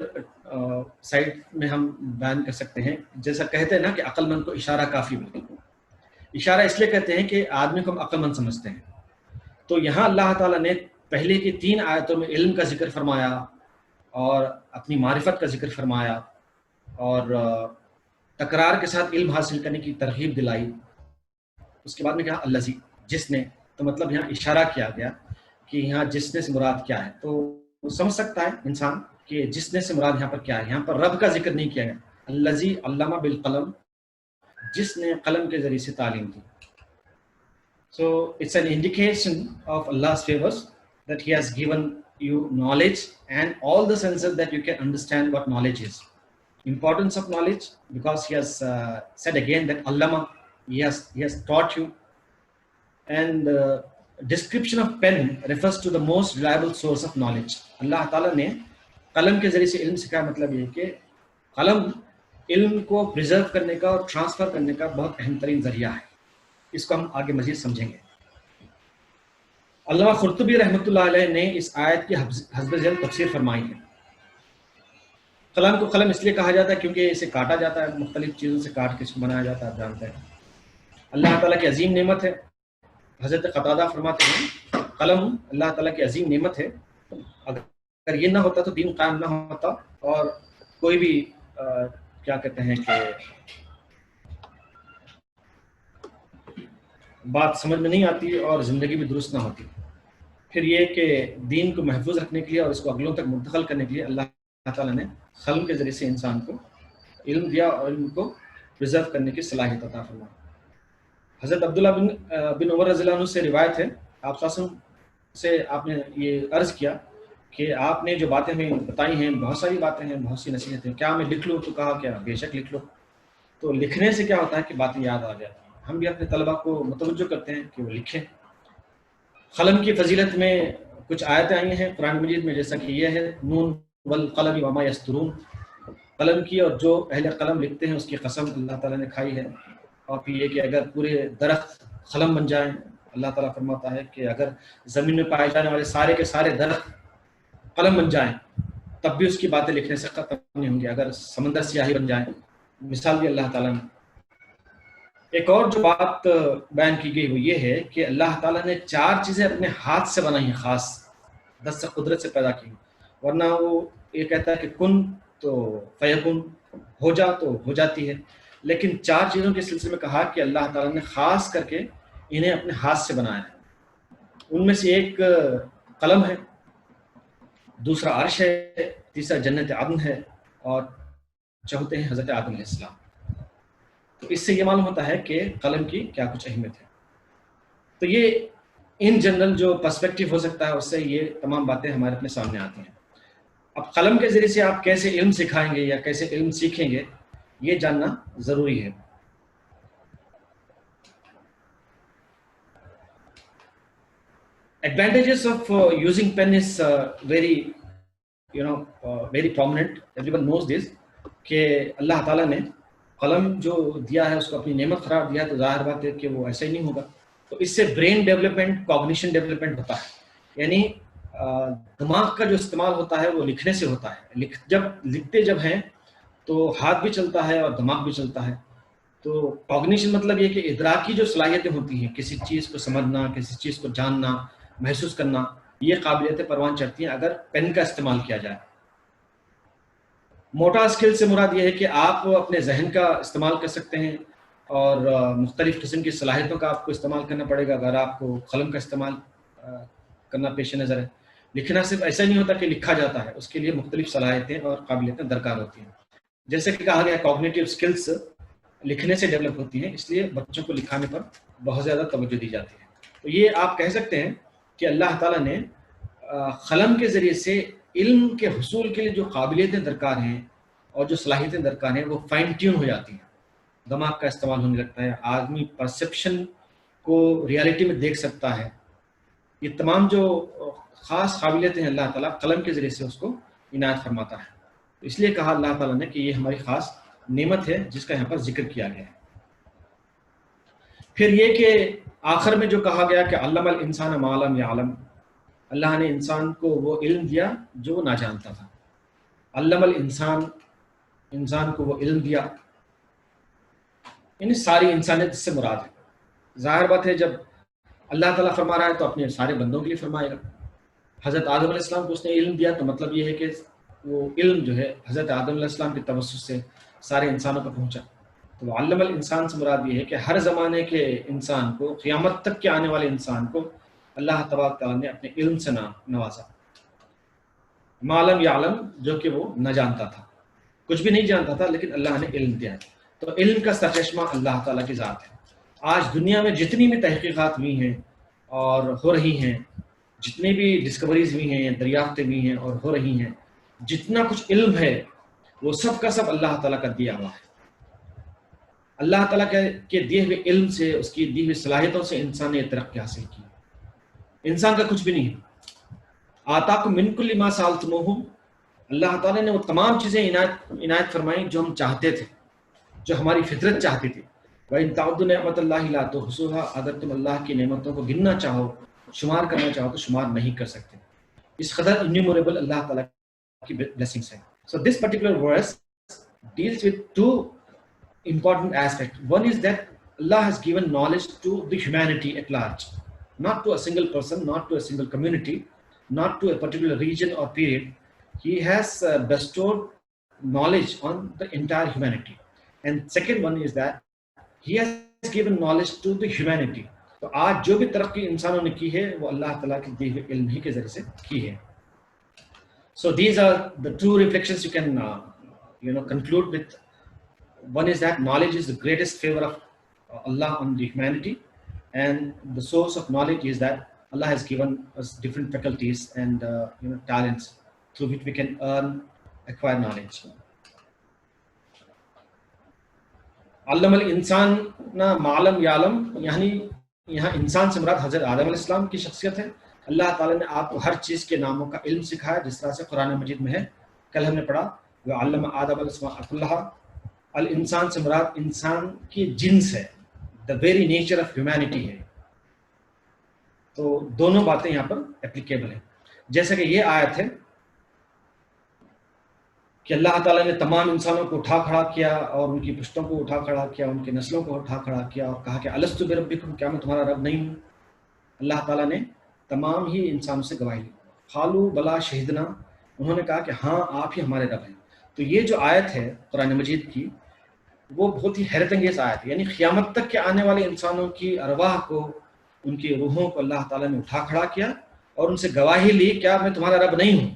سائڈ میں ہم بیان کر سکتے ہیں، جیسا کہتے ہیں نا کہ عقل مند کو اشارہ کافی ہوتا ہے. اشارہ اس لیے کہتے ہیں کہ آدمی کو ہم عقل مند سمجھتے ہیں. تو یہاں اللہ تعالیٰ نے پہلے کی 3 آیتوں میں علم کا ذکر فرمایا اور اپنی معرفت کا ذکر فرمایا اور تکرار کے ساتھ علم حاصل کرنے کی ترغیب دلائی. اس کے بعد میں کہا الذی، جس نے. تو مطلب یہاں اشارہ کیا گیا کہ یہاں جس نے سے مراد کیا ہے. تو سمجھ سکتا ہے انسان کہ جس نے سے مراد یہاں پر کیا ہے. یہاں پر رب کا ذکر نہیں کیا گیا. الذی علم بالقلم، جس نے قلم کے ذریعے سے تعلیم دی. So it's an indication of Allah's favors that He has given you knowledge and all the senses that you can understand what knowledge is. Importance of knowledge, because He has said again that Allama, He has taught you. And description of pen refers to the most reliable source of knowledge. اللہ تعالیٰ نے قلم کے ذریعے سے علم سکھایا. مطلب یہ کہ قلم علم کو پریزرو کرنے کا اور ٹرانسفر کرنے کا بہت اہم ترین ذریعہ ہے. اس کو ہم آگے مزید سمجھیں گے. علامہ قرطبی رحمۃ اللہ علیہ نے اس آیت کی حسب ذیل تفسیر فرمائی ہے. قلم کو قلم اس لیے کہا جاتا ہے کیونکہ اسے کاٹا جاتا ہے، مختلف چیزوں سے کاٹ کے اس کو بنایا جاتا ہے. آپ جانتے ہیں اللہ تعالیٰ کی عظیم نعمت ہے. حضرت قتادہ فرماتے ہیں قلم اللہ تعالیٰ کی عظیم نعمت ہے. اگر یہ نہ ہوتا تو دین قائم نہ ہوتا اور کوئی بھی کیا کہتے ہیں کہ بات سمجھ میں نہیں آتی اور زندگی بھی درست نہ ہوتی. پھر یہ کہ دین کو محفوظ رکھنے کے لیے اور اس کو اگلوں تک منتقل کرنے کے لیے اللہ تعالیٰ نے قلم کے ذریعے سے انسان کو علم دیا اور علم کو پرزرو کرنے کی صلاحیت عطا فرمائی. حضرت عبداللہ بن عمر رضی اللہ عنہ سے روایت ہے، آپ صلی اللہ علیہ وسلم سے آپ نے یہ عرض کیا کہ آپ نے جو باتیں ہمیں بتائی ہیں، بہت ساری باتیں ہیں، بہت سی نصیحتیں، کیا میں لکھ لوں؟ تو کہا کیا بے شک لکھ لو. تو لکھنے سے کیا ہوتا ہے کہ باتیں یاد آ جاتی ہیں. ہم بھی اپنے طلباء کو متوجہ کرتے ہیں کہ وہ لکھیں. قلم کی فضیلت میں کچھ آیتیں آئی ہیں قرآن مجید میں، جیسا کہ یہ ہے نون والقلم وما یسطرون. قلم کی اور جو اہل قلم لکھتے ہیں اس کی قسم اللہ تعالیٰ نے کھائی ہے. اور پھر یہ کہ اگر پورے درخت قلم بن جائیں اللہ تعالیٰ فرماتا ہے کہ اگر زمین میں پائے جانے والے سارے کے سارے درخت قلم بن جائیں تب بھی اس کی باتیں لکھنے سے ختم نہیں ہوں گی، اگر سمندر سیاہی بن جائیں، مثال بھی اللہ تعالیٰ نے۔ ایک اور جو بات بیان کی گئی وہ یہ ہے کہ اللہ تعالیٰ نے 4 چیزیں اپنے ہاتھ سے بنائی ہیں، خاص دست قدرت سے پیدا کی، ورنہ وہ یہ کہتا ہے کہ کن تو فیکن، ہو جا تو ہو جاتی ہے، لیکن 4 چیزوں کے سلسلے میں کہا کہ اللہ تعالیٰ نے خاص کر کے انہیں اپنے ہاتھ سے بنایا ہے۔ ان میں سے ایک قلم ہے، دوسرا عرش ہے، تیسرا جنت عدن ہے، اور چوتھے ہیں حضرت آدم علیہ السلام۔ تو اس سے یہ معلوم ہوتا ہے کہ قلم کی کیا کچھ اہمیت ہے۔ تو یہ ان جنرل جو پرسپیکٹو ہو سکتا ہے اس سے یہ تمام باتیں ہمارے اپنے سامنے آتی ہیں۔ اب قلم کے ذریعے سے آپ کیسے علم سکھائیں گے یا کیسے علم سیکھیں گے یہ جاننا ضروری ہے۔ Advantages of using pen is very prominent. Everyone knows this کہ اللہ تعالیٰ نے قلم جو دیا ہے اس کو اپنی نعمت قرار دیا ہے، تو ظاہر بات ہے کہ وہ ایسا ہی نہیں ہوگا۔ تو اس سے برین ڈیولپمنٹ، کوگنیشن ڈیولپمنٹ ہوتا ہے، یعنی دماغ کا جو استعمال ہوتا ہے وہ لکھنے سے ہوتا ہے۔ لکھتے جب ہیں تو ہاتھ بھی چلتا ہے اور دماغ بھی چلتا ہے۔ تو کوگنیشن مطلب یہ کہ ادراکی جو صلاحیتیں ہوتی ہیں، کسی چیز کو سمجھنا، کسی چیز کو جاننا، محسوس کرنا، یہ قابلیتیں پروان چڑھتی ہیں اگر پین کا استعمال کیا جائے۔ موٹا اسکل سے مراد یہ ہے کہ آپ اپنے ذہن کا استعمال کر سکتے ہیں اور مختلف قسم کی صلاحیتوں کا آپ کو استعمال کرنا پڑے گا اگر آپ کو قلم کا استعمال کرنا پیش نظر ہے۔ لکھنا صرف ایسا نہیں ہوتا کہ لکھا جاتا ہے، اس کے لیے مختلف صلاحیتیں اور قابلیتیں درکار ہوتی ہیں۔ جیسے کہ کہا گیا کوگنیٹو اسکلس لکھنے سے ڈیولپ ہوتی ہیں، اس لیے بچوں کو لکھانے پر بہت زیادہ توجہ دی جاتی ہے۔ تو یہ آپ کہہ سکتے ہیں کہ اللہ تعالیٰ نے قلم کے ذریعے سے علم کے حصول کے لیے جو قابلیتیں درکار ہیں اور جو صلاحیتیں درکار ہیں وہ فائن ٹیون ہو جاتی ہیں، دماغ کا استعمال ہونے لگتا ہے، آدمی پرسیپشن کو ریالٹی میں دیکھ سکتا ہے۔ یہ تمام جو خاص قابلیتیں ہیں اللہ تعالیٰ قلم کے ذریعے سے اس کو عنایت فرماتا ہے۔ اس لیے کہا اللہ تعالیٰ نے کہ یہ ہماری خاص نعمت ہے جس کا یہاں پر ذکر کیا گیا ہے۔ پھر یہ کہ آخر میں جو کہا گیا کہ علم الانسان ما لم یعلم، اللہ نے انسان کو وہ علم دیا جو وہ نہ جانتا تھا۔ علم الانسان، انسان کو وہ علم دیا، یعنی ساری انسانیت اس سے مراد ہے۔ ظاہر بات ہے جب اللہ تعالیٰ فرما رہا ہے تو اپنے سارے بندوں کے لیے فرمائے گا۔ حضرت آدم علیہ السلام کو اس نے علم دیا تو مطلب یہ ہے کہ وہ علم جو ہے حضرت آدم علیہ السلام کے توسط سے سارے انسانوں پر پہنچا۔ تو علم الانسان سے مراد یہ ہے کہ ہر زمانے کے انسان کو، قیامت تک کے آنے والے انسان کو اللہ تبارک تعالیٰ نے اپنے علم سے نوازا۔ ما لم یعلم، جو کہ وہ نہ جانتا تھا، کچھ بھی نہیں جانتا تھا، لیکن اللہ نے علم دیا ہے۔ تو علم کا سرچشمہ اللہ تعالیٰ کی ذات ہے۔ آج دنیا میں جتنی بھی تحقیقات ہوئی ہیں اور ہو رہی ہیں، جتنی بھی ڈسکوریز ہوئی ہیں، دریافتیں ہوئی ہیں اور ہو رہی ہیں، جتنا کچھ علم ہے وہ سب کا سب اللہ تعالیٰ کا دیا ہوا ہے۔ اللہ تعالیٰ کے دیے ہوئے علم سے، اس کی دی ہوئی صلاحیتوں سے انسان نے ترقی حاصل کی۔ انسان کا کچھ بھی نہیں ہے۔ آتاکم من کل ما سألتموہ، اللہ تعالیٰ نے وہ تمام چیزیں عنایت فرمائیں جو ہم چاہتے تھے، جو ہماری فطرت چاہتی تھی۔ وَإِن تَعُدُّوا نِعْمَتَ اللَّهِ لَا تُحْصُوهَا، اگر تم اللہ کی نعمتوں کو گننا چاہو، شمار کرنا چاہو تو شمار نہیں کر سکتے۔ اس قدر انیومریبل اللہ تعالیٰ کی بلیسنگز ہیں۔ So this particular verse deals with 2 important aspects. One is that Allah has given knowledge to the humanity at large, not to a single person, not to a single community, not to a particular region or period. He has bestowed knowledge on the entire humanity. And second one is that he has given knowledge to the humanity. تو آج جو بھی ترقی انسانوں نے کی ہے وہ اللہ تعالیٰ کے دیے ہوئے علم ہی کے ذریعے سے کی ہے۔ So these are the 2 reflections you can conclude with. One is that knowledge is the greatest favor of Allah on the humanity, and the source of knowledge is that Allah has given us different faculties and talents through which we can acquire knowledge. علم الانسان ما لم یعلم، یعنی یہاں انسان سے مراد حضرت آدم علیہ السلام کی شخصیت ہے۔ اللہ تعالیٰ نے آپ کو ہر چیز کے ناموں کا علم سکھایا، جس طرح سے قرآن مجید میں ہے۔ کل ہم نے پڑھا وعلم آدم الاسماء کلھا، الانسان سے مراد انسان کی جنس ہے، the very nature of humanity ہے۔ تو دونوں باتیں یہاں پر اپلیکیبل ہیں. جیسے کہ یہ آیت ہے کہ اللہ تعالیٰ نے تمام انسانوں کو اٹھا کھڑا کیا اور ان کی پشتوں کو اٹھا کھڑا کیا، ان کی نسلوں کو اٹھا کھڑا کیا اور کہا کہ الستو بربکم، کیا میں تمہارا رب نہیں ہوں؟ اللہ تعالیٰ نے تمام ہی انسانوں سے گواہی لی. قالوا بلا شہدنا، انہوں نے کہا کہ ہاں آپ ہی ہمارے رب ہیں. تو یہ جو آیت ہے قرآن مجید کی، وہ بہت ہی حیرت انگیز آیت ہے. یعنی قیامت تک کے آنے والے انسانوں کی ارواح کو، ان کی روحوں کو اللہ تعالیٰ نے اٹھا کھڑا کیا اور ان سے گواہی لی کیا میں تمہارا رب نہیں ہوں.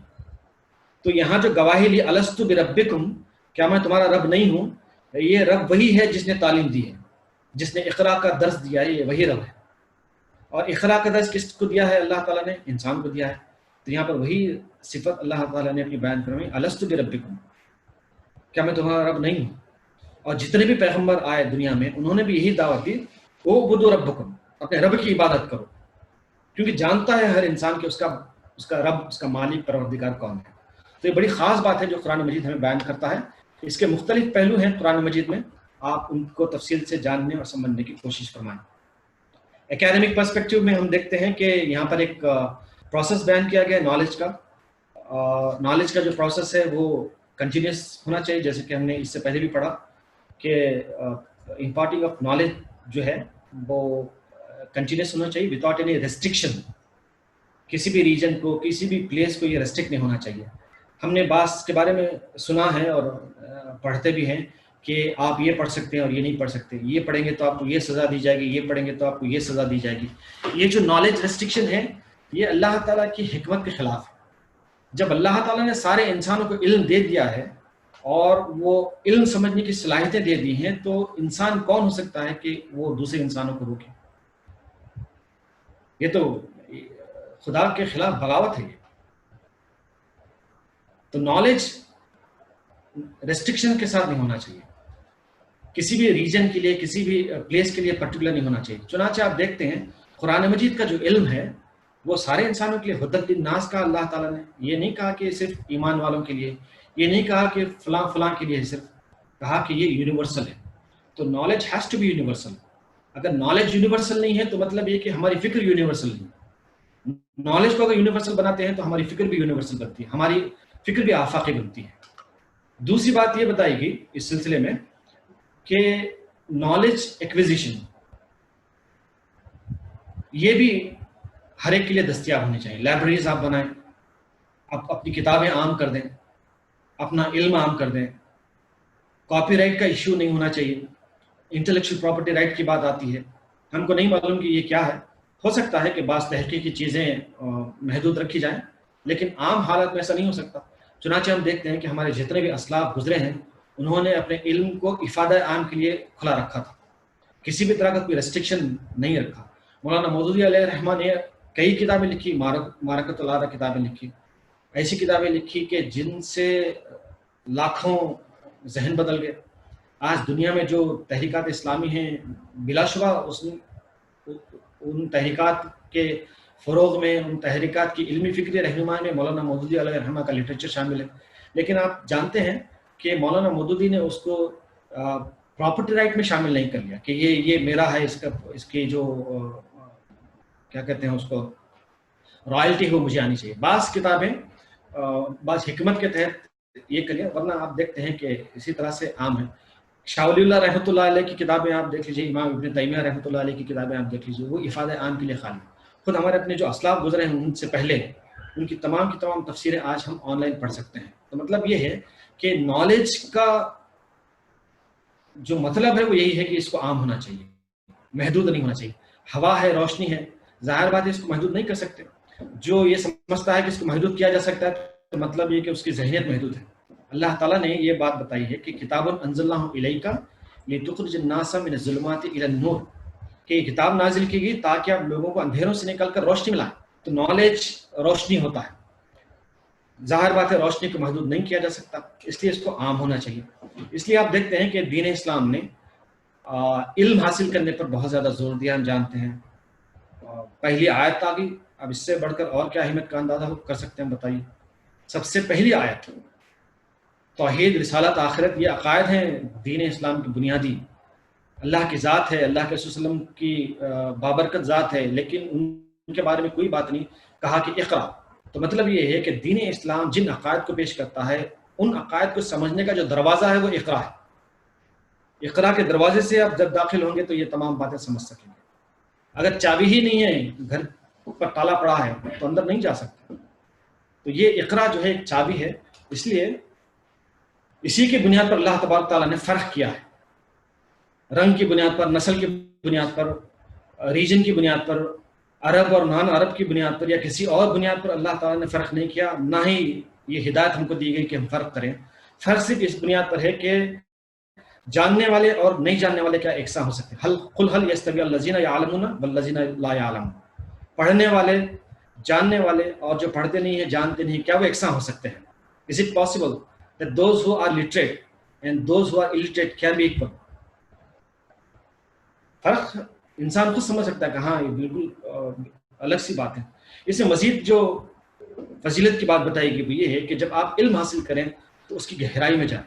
تو یہاں جو گواہی لی الستو بربکم، کیا میں تمہارا رب نہیں ہوں، یہ رب وہی ہے جس نے تعلیم دی ہے، جس نے اقرا کا درس دیا ہے، یہ وہی رب ہے. اور اقرا کا درس کس کو دیا ہے؟ اللہ تعالیٰ نے انسان کو دیا ہے. تو یہاں پر وہی صفت اللہ تعالیٰ نے اپنی بیان فرمائی، الستو بربکم، کیا میں تمہارا رب نہیں ہوں. اور جتنے بھی پیغمبر آئے دنیا میں انہوں نے بھی یہی دعوت دی، اعبدوا ربکم، اپنے رب کی عبادت کرو، کیونکہ جانتا ہے ہر انسان کہ اس کا رب، اس کا مالک، پروردگار کون ہے. تو یہ بڑی خاص بات ہے جو قرآن مجید ہمیں بیان کرتا ہے. اس کے مختلف پہلو ہیں قرآن مجید میں، آپ ان کو تفصیل سے جاننے اور سمجھنے کی کوشش فرمائیں. اکیڈمک پرسپیکٹیو میں ہم دیکھتے ہیں کہ یہاں پر ایک پروسیس بیان کیا گیا نالج کا. نالج کا جو پروسیس ہے وہ کنٹینیوس ہونا چاہیے، جیسے کہ ہم نے اس سے پہلے بھی پڑھا کہ امپارٹنگ آف نالج جو ہے وہ کنٹینیوس ہونا چاہیے وداؤٹ اینی ریسٹرکشن. کسی بھی ریجن کو، کسی بھی پلیس کو یہ ریسٹرکٹ نہیں ہونا چاہیے. ہم نے بعض کے بارے میں سنا ہے اور پڑھتے بھی ہیں کہ آپ یہ پڑھ سکتے ہیں اور یہ نہیں پڑھ سکتے، یہ پڑھیں گے تو آپ کو یہ سزا دی جائے گی، یہ پڑھیں گے تو آپ کو یہ سزا دی جائے گی. یہ جو نالج ریسٹرکشن ہے یہ اللہ تعالیٰ کی حکمت کے خلاف ہے. جب اللہ تعالیٰ نے سارے انسانوں کو علم دے دیا ہے اور وہ علم سمجھنے کی صلاحیتیں دے دی ہیں، تو انسان کون ہو سکتا ہے کہ وہ دوسرے انسانوں کو روکے؟ یہ تو خدا کے خلاف بغاوت ہے. تو نالج ریسٹرکشن کے ساتھ نہیں ہونا چاہیے، کسی بھی ریجن کے لیے، کسی بھی پلیس کے لیے پرٹیکولر نہیں ہونا چاہیے. چنانچہ آپ دیکھتے ہیں قرآن مجید کا جو علم ہے وہ سارے انسانوں کے لیے ہدیٰ للناس کا اللہ تعالیٰ نے یہ نہیں کہا کہ صرف ایمان والوں کے لیے، یہ نہیں کہا کہ فلاں فلاں کے لیے، صرف کہا کہ یہ یونیورسل ہے. تو knowledge has to be universal. اگر نالج یونیورسل نہیں ہے تو مطلب یہ کہ ہماری فکر یونیورسل نہیں. نالج کو اگر یونیورسل بناتے ہیں تو ہماری فکر بھی یونیورسل بنتی ہے، ہماری فکر بھی آفاقی بنتی ہے. دوسری بات یہ بتائی گئی اس سلسلے میں کہ نالج ایکویزیشن یہ بھی ہر ایک کے لیے دستیاب ہونی چاہیے. لائبریریز آپ بنائیں، آپ اپنی کتابیں عام کر دیں، اپنا علم عام کر دیں. کاپی رائٹ کا ایشو نہیں ہونا چاہیے. انٹلیکچوئل پراپرٹی رائٹ کی بات آتی ہے، ہم کو نہیں معلوم کہ یہ کیا ہے. ہو سکتا ہے کہ بعض تحقیقی چیزیں محدود رکھی جائیں، لیکن عام حالت میں ایسا نہیں ہو سکتا. چنانچہ ہم دیکھتے ہیں کہ ہمارے جتنے بھی اسلاف گزرے ہیں انہوں نے اپنے علم کو افادہ عام کے لیے کھلا رکھا تھا، کسی بھی طرح کا کوئی ریسٹرکشن نہیں رکھا. مولانا مودودی علیہ الرحمہ نے کئی کتابیں لکھی، معرکۃ العادہ کتابیں لکھی، ایسی کتابیں لکھی کہ جن سے لاکھوں ذہن بدل گئے. آج دنیا میں جو تحریکات اسلامی ہیں بلا شبہ ان تحریکات کے فروغ میں، ان تحریکات کی علمی فکری رہنمائی میں مولانا مودودی علیہ الرحمہ کا لٹریچر شامل ہے. لیکن آپ جانتے ہیں کہ مولانا مودودی نے اس کو پراپرٹی رائٹ میں شامل نہیں کر لیا کہ یہ میرا ہے، اس کی جو کیا کہتے ہیں اس کو رائلٹی ہے وہ مجھے آنی چاہیے. بعض کتابیں بعض حکمت کے تحت یہ کر لیا، ورنہ آپ دیکھتے ہیں کہ اسی طرح سے عام ہے. شاہ ولی اللہ رحمۃ اللہ علیہ کی کتابیں آپ دیکھ لیجیے، امام ابن تیمیہ رحمۃ اللہ علیہ کی کتابیں آپ دیکھ لیجیے، وہ افادہ عام کے لیے خالی. خود ہمارے اپنے جو اسلاف گزرے ہیں ان سے پہلے ان کی تمام تفسیریں آج ہم آن لائن پڑھ سکتے ہیں. تو مطلب یہ ہے کہ نالج کا جو مطلب ہے وہ یہی ہے کہ اس کو عام ہونا چاہیے، محدود نہیں ہونا چاہیے. ہوا ہے، روشنی ہے، ظاہر بات ہے اس کو محدود نہیں کر سکتے. جو یہ سمجھتا ہے کہ اس کو محدود کیا جا سکتا ہے تو مطلب یہ کہ اس کی ذہنیت محدود ہے. اللہ تعالیٰ نے یہ بات بتائی ہے کہ کتاب انزلناہ الیک لتخرج الناس من الظلمات الی النور، کہ یہ کتاب نازل کی گئی تاکہ آپ لوگوں کو اندھیروں سے نکل کر روشنی ملائیں. تو نالج روشنی ہوتا ہے، ظاہر بات ہے روشنی کو محدود نہیں کیا جا سکتا، اس لیے اس کو عام ہونا چاہیے. اس لیے آپ دیکھتے ہیں کہ دین اسلام نے علم حاصل کرنے پر بہت زیادہ زور دیا. ہم جانتے ہیں پہلی آیت آ گئی، اب اس سے بڑھ کر اور کیا اہمیت کا اندازہ کر سکتے ہیں بتائیے. سب سے پہلی آیت توحید، رسالت، آخرت، یہ عقائد ہیں دین اسلام کی بنیادی. اللہ کی ذات ہے، اللہ کے رسول صلی اللہ علیہ وسلم کی بابرکت ذات ہے، لیکن ان کے بارے میں کوئی بات نہیں، کہا کہ اقرا. تو مطلب یہ ہے کہ دین اسلام جن عقائد کو پیش کرتا ہے ان عقائد کو سمجھنے کا جو دروازہ ہے وہ اقرا ہے. اقرا کے دروازے سے آپ جب داخل ہوں گے تو یہ تمام باتیں سمجھ سکیں گے. اگر چابی ہی نہیں ہے، گھر پر تالا پڑا ہے تو اندر نہیں جا سکتے. تو یہ اقرا جو ہے ایک چابی ہے. اس لیے اسی کی بنیاد پر اللہ تبارک تعالیٰ نے فرق کیا ہے، رنگ کی بنیاد پر، نسل کی بنیاد پر، ریجن کی بنیاد پر، عرب اور نان عرب کی بنیاد پر یا کسی اور بنیاد پر اللہ تعالیٰ نے فرق نہیں کیا. نہ ہی یہ ہدایت ہم کو دی گئی کہ ہم فرق کریں. فرق صرف اس بنیاد پر ہے کہ جاننے والے اور نہیں جاننے والے کیا یکساں ہو سکتے ہیں. قل هل يستوي الذين يعلمون والذين لا يعلمون. پڑھنے والے، جاننے والے اور جو پڑھتے نہیں ہیں، جانتے نہیں، کیا وہ یکساں ہو سکتے ہیں؟ Is it possible that those who are literate and those who are illiterate can be equal? فرق انسان خود سمجھ سکتا ہے کہ ہاں یہ بالکل الگ سی بات ہے. اس میں مزید جو فضیلت کی بات بتائی گئی وہ یہ ہے کہ جب آپ علم حاصل کریں تو اس کی گہرائی میں جائیں،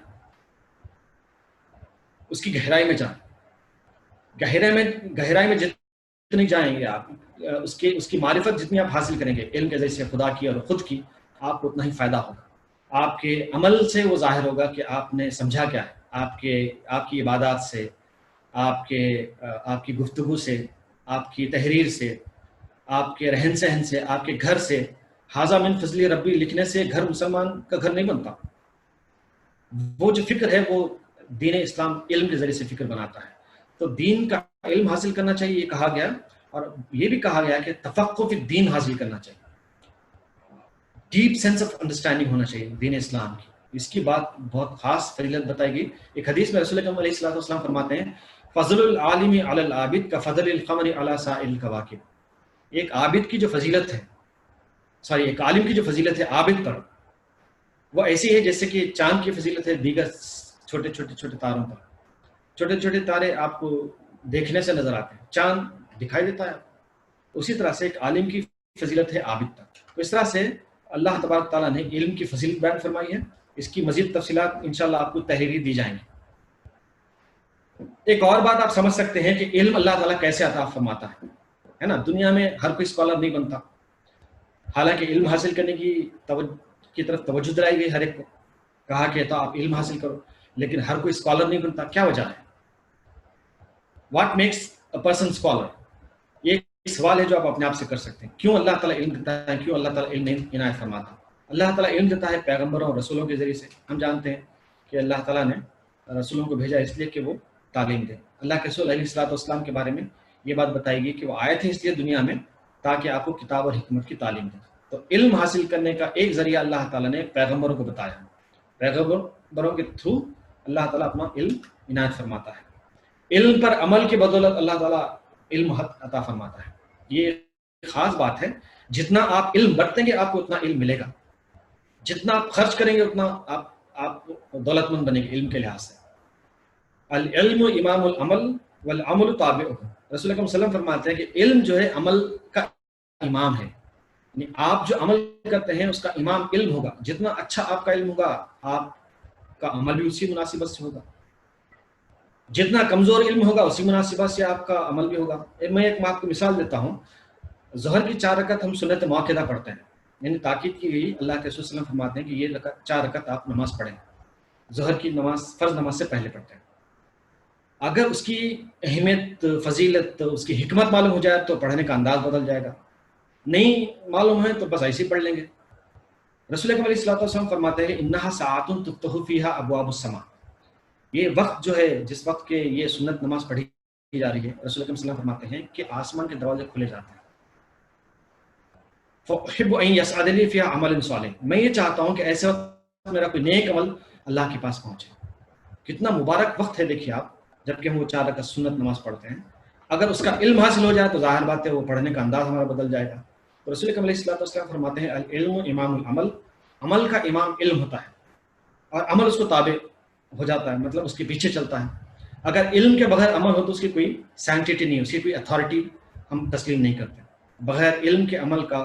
اس کی گہرائی میں جائیں. گہرائی میں جتنی جائیں گے آپ، اس کی معرفت جتنی آپ حاصل کریں گے علم کے ذریعے سے خدا کی اور خود کی، آپ کو اتنا ہی فائدہ ہوگا. آپ کے عمل سے وہ ظاہر ہوگا کہ آپ نے سمجھا کیا ہے. آپ کی عبادات سے، آپ کی گفتگو سے، آپ کی تحریر سے، آپ کے رہن سہن سے، آپ کے گھر سے. حاذا من فضل ربی لکھنے سے گھر مسلمان کا گھر نہیں بنتا. وہ جو فکر ہے وہ دین اسلام علم کے ذریعے سے فکر بناتا ہے. تو دین کا علم حاصل کرنا چاہیے یہ کہا گیا، اور یہ بھی کہا گیا کہ تفقہ فی الدین حاصل کرنا چاہیے. ڈیپ سینس آف انڈرسٹینڈنگ ہونا چاہیے دین اسلام کی. اس کی بات بہت خاص فضیلت بتائی گئی. ایک حدیث میں رسول اکرم علیہ الصلوۃ والسلام فرماتے ہیں فضل العالم علی العابد کفضل القمر علی سائر الکواکب. ایک عابد کی جو فضیلت ہے، ایک عالم کی جو فضیلت ہے عابد پر، وہ ایسی ہے جیسے کہ چاند کی فضیلت ہے دیگر چھوٹے چھوٹے تاروں پر. چھوٹے چھوٹے تارے آپ کو دیکھنے سے نظر آتے ہیں، چاند دکھائی دیتا ہے. اسی طرح سے ایک عالم کی فضیلت ہے عابد تک. تو اس طرح سے اللہ تبارک تعالیٰ نے علم کی فضیلت بیان فرمائی ہے. اس کی مزید تفصیلات انشاءاللہ آپ کو تحریری دی جائیں گی. ایک اور بات آپ سمجھ سکتے ہیں کہ علم اللہ تعالیٰ کیسے عطا فرماتا ہے نا. دنیا میں ہر کوئی اسکالر نہیں بنتا، حالانکہ علم حاصل کرنے کی طرف توجہ دلائی گئی ہر ایک کو، کہا کہ تو آپ علم حاصل کرو، لیکن ہر کوئی اسکالر نہیں بنتا. کیا وجہ ہے؟ What makes a person scholar? یہ ایک سوال ہے جو آپ اپنے آپ سے کر سکتے ہیں. کیوں اللہ تعالیٰ علم دیتا ہے؟ کیوں اللہ تعالیٰ علم عنایت فرماتا ہے؟ اللہ تعالیٰ علم دیتا ہے پیغمبروں اور رسولوں کے ذریعے سے. ہم جانتے ہیں کہ اللہ تعالیٰ نے رسولوں کو بھیجا اس لیے کہ وہ تعلیم دیں. اللہ کے رسول علیہ الصلوۃ والسلام کے بارے میں یہ بات بتائی گئی کہ وہ آئے تھے اس لیے دنیا میں تاکہ آپ کو کتاب اور حکمت کی تعلیم دیں. تو علم حاصل کرنے کا ایک ذریعہ اللہ تعالیٰ نے پیغمبروں کو بتایا. پیغمبروں کے تھرو اللہ تعالیٰ اپنا علم عنایت فرماتا ہے. علم پر عمل کی بدولت اللہ تعالیٰ علم عطا فرماتا ہے. یہ خاص بات ہے. جتنا آپ علم برتیں گے آپ کو اتنا علم ملے گا. جتنا آپ خرچ کریں گے اتنا آپ دولت مند بنیں گے علم کے لحاظ سے. العلم امام العمل والعمل تابع. رسول اکرم صلی اللہ علیہ وسلم فرماتے ہیں کہ علم جو ہے عمل کا امام ہے. یعنی آپ جو عمل کرتے ہیں اس کا امام علم ہوگا. جتنا اچھا آپ کا علم ہوگا آپ کا عمل بھی اسی مناسبت سے ہوگا. جتنا کمزور علم ہوگا اسی مناسبت سے آپ کا عمل بھی ہوگا. میں ایک آپ کو مثال دیتا ہوں. ظہر کی 4 رکعت ہم سنت مؤکدہ پڑھتے ہیں، یعنی تاکید کی گئی. اللہ کے رسول صلی اللہ علیہ وسلم فرماتے ہیں کہ یہ 4 رکعت آپ نماز پڑھیں. ظہر کی نماز فرض نماز سے پہلے پڑھتے ہیں. اگر اس کی اہمیت، فضیلت، اس کی حکمت معلوم ہو جائے تو پڑھنے کا انداز بدل جائے گا. نہیں معلوم ہے تو بس ایسے ہی پڑھ لیں گے. رسول اکرم علیہ الصلوۃ والسلام فرماتے ہیں انہا ساعۃ تفتح فیہا ابواب السماء. یہ وقت جو ہے جس وقت کے یہ سنت نماز پڑھی جا رہی ہے، رسول اکرم صلی اللہ علیہ وسلم فرماتے ہیں کہ آسمان کے دروازے کھلے جاتے ہیں. فاحب ان یسعد لی فیہا عمل صالح. میں یہ چاہتا ہوں کہ ایسے وقت میرا کوئی نیک عمل اللہ کے پاس پہنچے. کتنا مبارک وقت ہے دیکھیے آپ، جبکہ ہم وہ 4 رکعت سنت نماز پڑھتے ہیں. اگر اس کا علم حاصل ہو جائے تو ظاہر بات ہے وہ پڑھنے کا انداز ہمارا بدل جائے گا. تو رسول اکرم علیہ الصلوۃ والسلام فرماتے ہیں العلم امام العمل. عمل کا امام علم ہوتا ہے اور عمل اس کو تابع ہو جاتا ہے، مطلب اس کے پیچھے چلتا ہے. اگر علم کے بغیر عمل ہو تو اس کی کوئی سینٹیٹی نہیں، اس کی کوئی اتھارٹی ہم تسلیم نہیں کرتے. بغیر علم کے عمل کا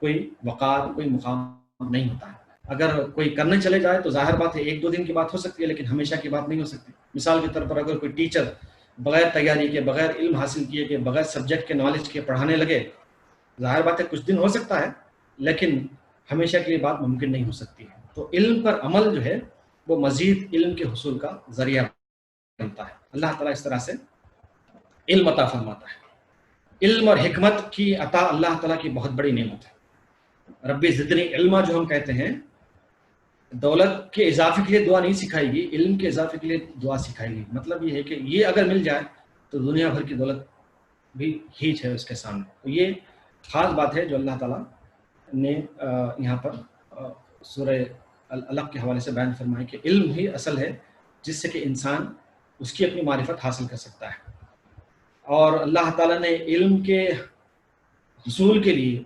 کوئی وقار، کوئی مقام نہیں ہوتا ہے. اگر کوئی کرنے چلے جائے تو ظاہر بات ہے 1-2 دن کی بات ہو سکتی ہے، لیکن ہمیشہ کی بات نہیں ہو سکتی. مثال کے طور پر اگر کوئی ٹیچر بغیر تیاری کے، بغیر علم حاصل کیے کے، بغیر سبجیکٹ کے نالج کے پڑھانے لگے، ظاہر بات ہے کچھ دن ہو سکتا ہے لیکن ہمیشہ کے لیے بات ممکن نہیں ہو سکتی ہے. تو علم پر عمل جو ہے وہ مزید علم کے حصول کا ذریعہ بنتا ہے. اللہ تعالیٰ اس طرح سے علم عطا فرماتا ہے. علم اور حکمت کی عطا اللہ تعالیٰ کی بہت بڑی نعمت ہے. ربی زدنی علما جو ہم کہتے ہیں، دولت کے اضافے کے لیے دعا نہیں سکھائے گی، علم کے اضافے کے لیے دعا سکھائے گی. مطلب یہ ہے کہ یہ اگر مل جائے تو دنیا بھر کی دولت بھی ہیچ ہے اس کے سامنے. تو یہ خاص بات ہے جو اللہ تعالیٰ نے یہاں پر سورہ العلق کے حوالے سے بیان فرمایا کہ علم ہی اصل ہے جس سے کہ انسان اس کی اپنی معرفت حاصل کر سکتا ہے. اور اللہ تعالیٰ نے علم کے حصول کے لیے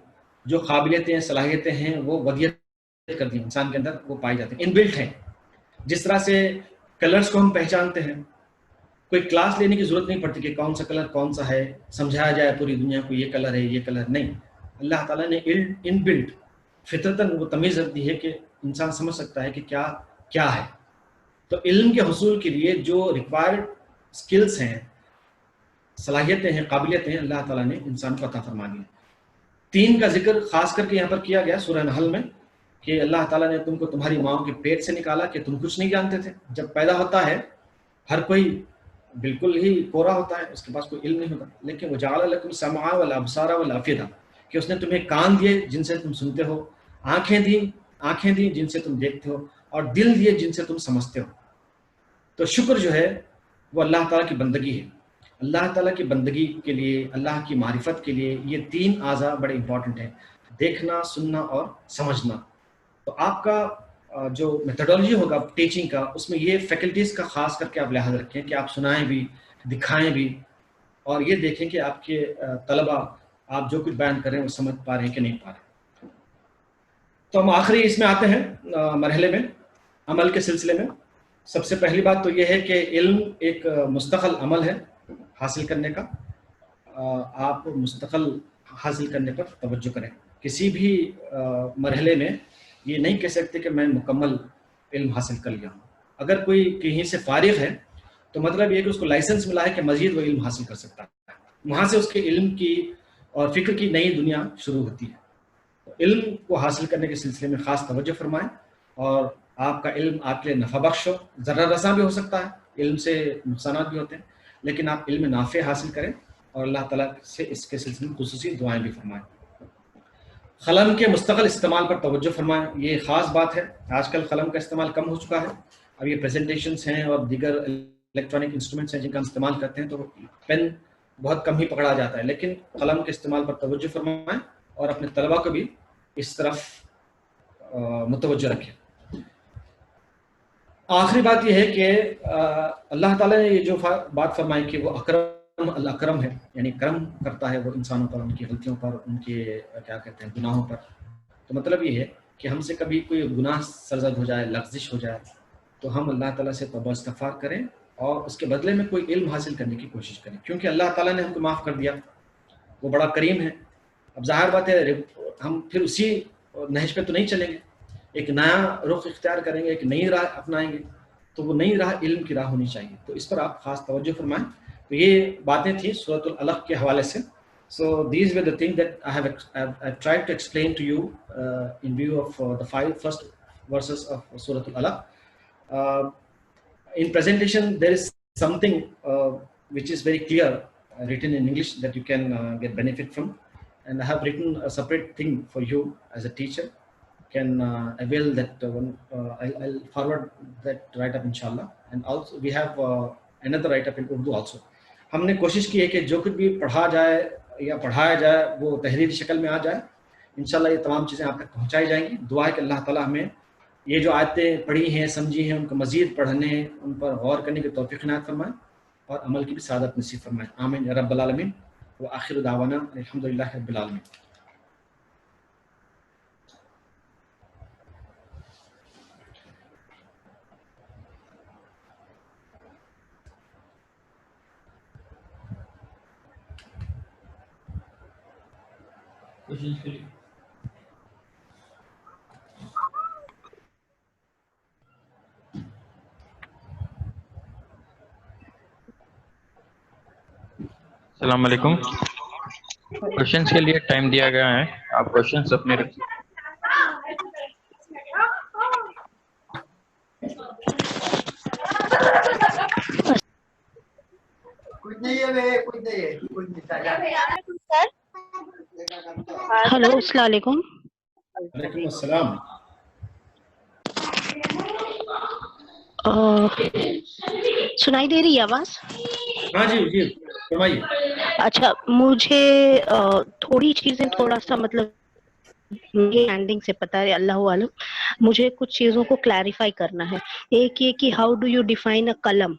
جو قابلیتیں صلاحیتیں ہیں وہ ودیت کر دی انسان کے اندر، وہ پائی جاتی ہیں، ان بلٹ ہیں. جس طرح سے کلرز کو ہم پہچانتے ہیں، کوئی کلاس لینے کی ضرورت نہیں پڑتی کہ کون سا کلر کون سا ہے، سمجھایا جائے پوری دنیا کو یہ کلر ہے یہ کلر نہیں. اللہ تعالیٰ نے ان بلٹ فطرتاً وہ تمیز رکھ دی ہے کہ انسان سمجھ سکتا ہے کہ کیا ہے. تو علم کے حصول کے لیے جو ریکوائرڈ سکلز ہیں، صلاحیتیں ہیں، قابلیتیں ہیں، اللہ تعالیٰ نے انسان کو عطا فرما دی. 3 کا ذکر خاص کر کے یہاں پر کیا گیا سورہ نحل میں کہ اللہ تعالیٰ نے تم کو تمہاری ماؤں کے پیٹ سے نکالا کہ تم کچھ نہیں جانتے تھے. جب پیدا ہوتا ہے ہر کوئی بالکل ہی کورا ہوتا ہے، اس کے پاس کوئی علم نہیں ہوتا، لیکن وجعل لکم السمع والابصار والافئدہ، کہ اس نے تمہیں کان دیے جن سے تم سنتے ہو، آنکھیں دی جن سے تم دیکھتے ہو، اور دل دیے جن سے تم سمجھتے ہو. تو شکر جو ہے وہ اللہ تعالیٰ کی بندگی ہے. اللہ تعالیٰ کی بندگی کے لیے، اللہ کی معرفت کے لیے یہ 3 اعضاء بڑے امپورٹنٹ ہیں، دیکھنا، سننا اور سمجھنا. تو آپ کا جو میتھڈولوجی ہوگا ٹیچنگ کا، اس میں یہ فیکلٹیز کا خاص کر کے آپ لحاظ رکھیں کہ آپ سنائیں بھی، دکھائیں بھی، اور یہ دیکھیں کہ آپ کے طلبہ آپ جو کچھ بیان کر رہے ہیں وہ سمجھ پا رہے ہیں کہ نہیں پا رہے ہیں. تو ہم آخری اس میں آتے ہیں مرحلے میں، عمل کے سلسلے میں. سب سے پہلی بات تو یہ ہے کہ علم ایک مستقل عمل ہے حاصل کرنے کا. آپ مستقل حاصل کرنے پر توجہ کریں. کسی بھی مرحلے میں یہ نہیں کہہ سکتے کہ میں مکمل علم حاصل کر لیا ہوں. اگر کوئی کہیں سے فارغ ہے تو مطلب یہ کہ اس کو لائسنس ملا ہے کہ مزید وہ علم حاصل کر سکتا ہے. وہاں سے اس کے علم کی اور فکر کی نئی دنیا شروع ہوتی ہے. علم کو حاصل کرنے کے سلسلے میں خاص توجہ فرمائیں، اور آپ کا علم آپ کے لیے نفع بخش ہو. ذرہ رساں بھی ہو سکتا ہے، علم سے نقصانات بھی ہوتے ہیں، لیکن آپ علم نافع حاصل کریں اور اللہ تعالیٰ سے اس کے سلسلے میں خصوصی دعائیں بھی فرمائیں. قلم کے مستقل استعمال پر توجہ فرمائیں. یہ خاص بات ہے. آج کل قلم کا استعمال کم ہو چکا ہے. اب یہ پریزنٹیشنز ہیں اور دیگر الیکٹرانک انسٹرومنٹس ہیں جن کا ہم استعمال کرتے ہیں، تو پین بہت کم ہی پکڑا جاتا ہے، لیکن قلم کے استعمال پر توجہ فرمائیں اور اپنے طلباء کو بھی اس طرف متوجہ رکھیں. آخری بات یہ ہے کہ اللہ تعالیٰ نے یہ جو بات فرمائی کہ وہ اکرم الاکرم ہے، یعنی کرم کرتا ہے وہ انسانوں پر، ان کی غلطیوں پر، ان کے کیا کہتے ہیں گناہوں پر. تو مطلب یہ ہے کہ ہم سے کبھی کوئی گناہ سرزد ہو جائے، لغزش ہو جائے، تو ہم اللہ تعالیٰ سے توبہ استغفار کریں اور اس کے بدلے میں کوئی علم حاصل کرنے کی کوشش کریں، کیونکہ اللہ تعالیٰ نے ہم کو معاف کر دیا، وہ بڑا کریم ہے. اب ظاہر بات ہے ہم پھر اسی نہج پہ تو نہیں چلیں گے، ایک نیا رخ اختیار کریں گے، ایک نئی راہ اپنائیں گے، تو وہ نئی راہ علم کی راہ ہونی چاہیے. تو اس پر آپ خاص توجہ فرمائیں. تو یہ باتیں تھیں سورۃ العلق کے حوالے سے. So these were the things that I've tried to explain to you in view of the 5 first verses of Surah Al-Alaq. In presentation there is something which is very clear written in English that you can get benefit from, and I have written a separate thing for you as a teacher. Can avail that one. I'll forward that write up inshallah. And also we have another write up in Urdu also. ہم نے کوشش کی ہے کہ جو کچھ بھی پڑھا جائے یا پڑھایا جائے وہ تحریری شکل میں آ جائے. انشاءاللہ یہ تمام چیزیں آپ تک پہنچائی جائیں گی. دعا ہے کہ اللہ تعالیٰ ہمیں یہ جو آیتیں پڑھی ہیں، سمجھی ہیں، ان کو مزید پڑھنے، ان پر غور کرنے کی توفیق عنایت فرمائے اور عمل کی بھی سعادت نصیب فرمائے. آمین یا رب العالمین. وآخر دعوانا الحمدللہ رب العالمین. السلام علیکم. کوشچنس کے لیے ٹائم دیا گیا ہے, آپ کوشچنس اپنے رکھیے. ہلو السلام علیکم. وعلیکم السلام. سنائی دے رہی ہے آواز؟ ہاں جی جی فرمائیے. اچھا, مجھے تھوڑی چیزیں تھوڑا سا مطلب ہینڈنگ سے پتا ہے, اللہ عالم, مجھے کچھ چیزوں کو کلیریفائی کرنا ہے. ایک یہ کہ how do you define a قلم,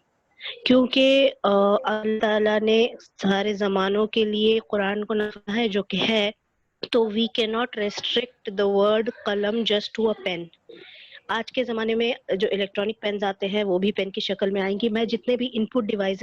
کیونکہ اللہ تعالیٰ نے سارے زمانوں کے لیے قرآن کو نازلا ہے جو کہ ہے, تو وی کی ناٹ ریسٹرکٹ دا ورڈ قلم جسٹ ٹو اے پین. آج کے زمانے میں جو الیکٹرانک پینز آتے ہیں وہ بھی پین کی شکل میں آئیں گی. میں جتنے بھی ان پٹ ڈیوائس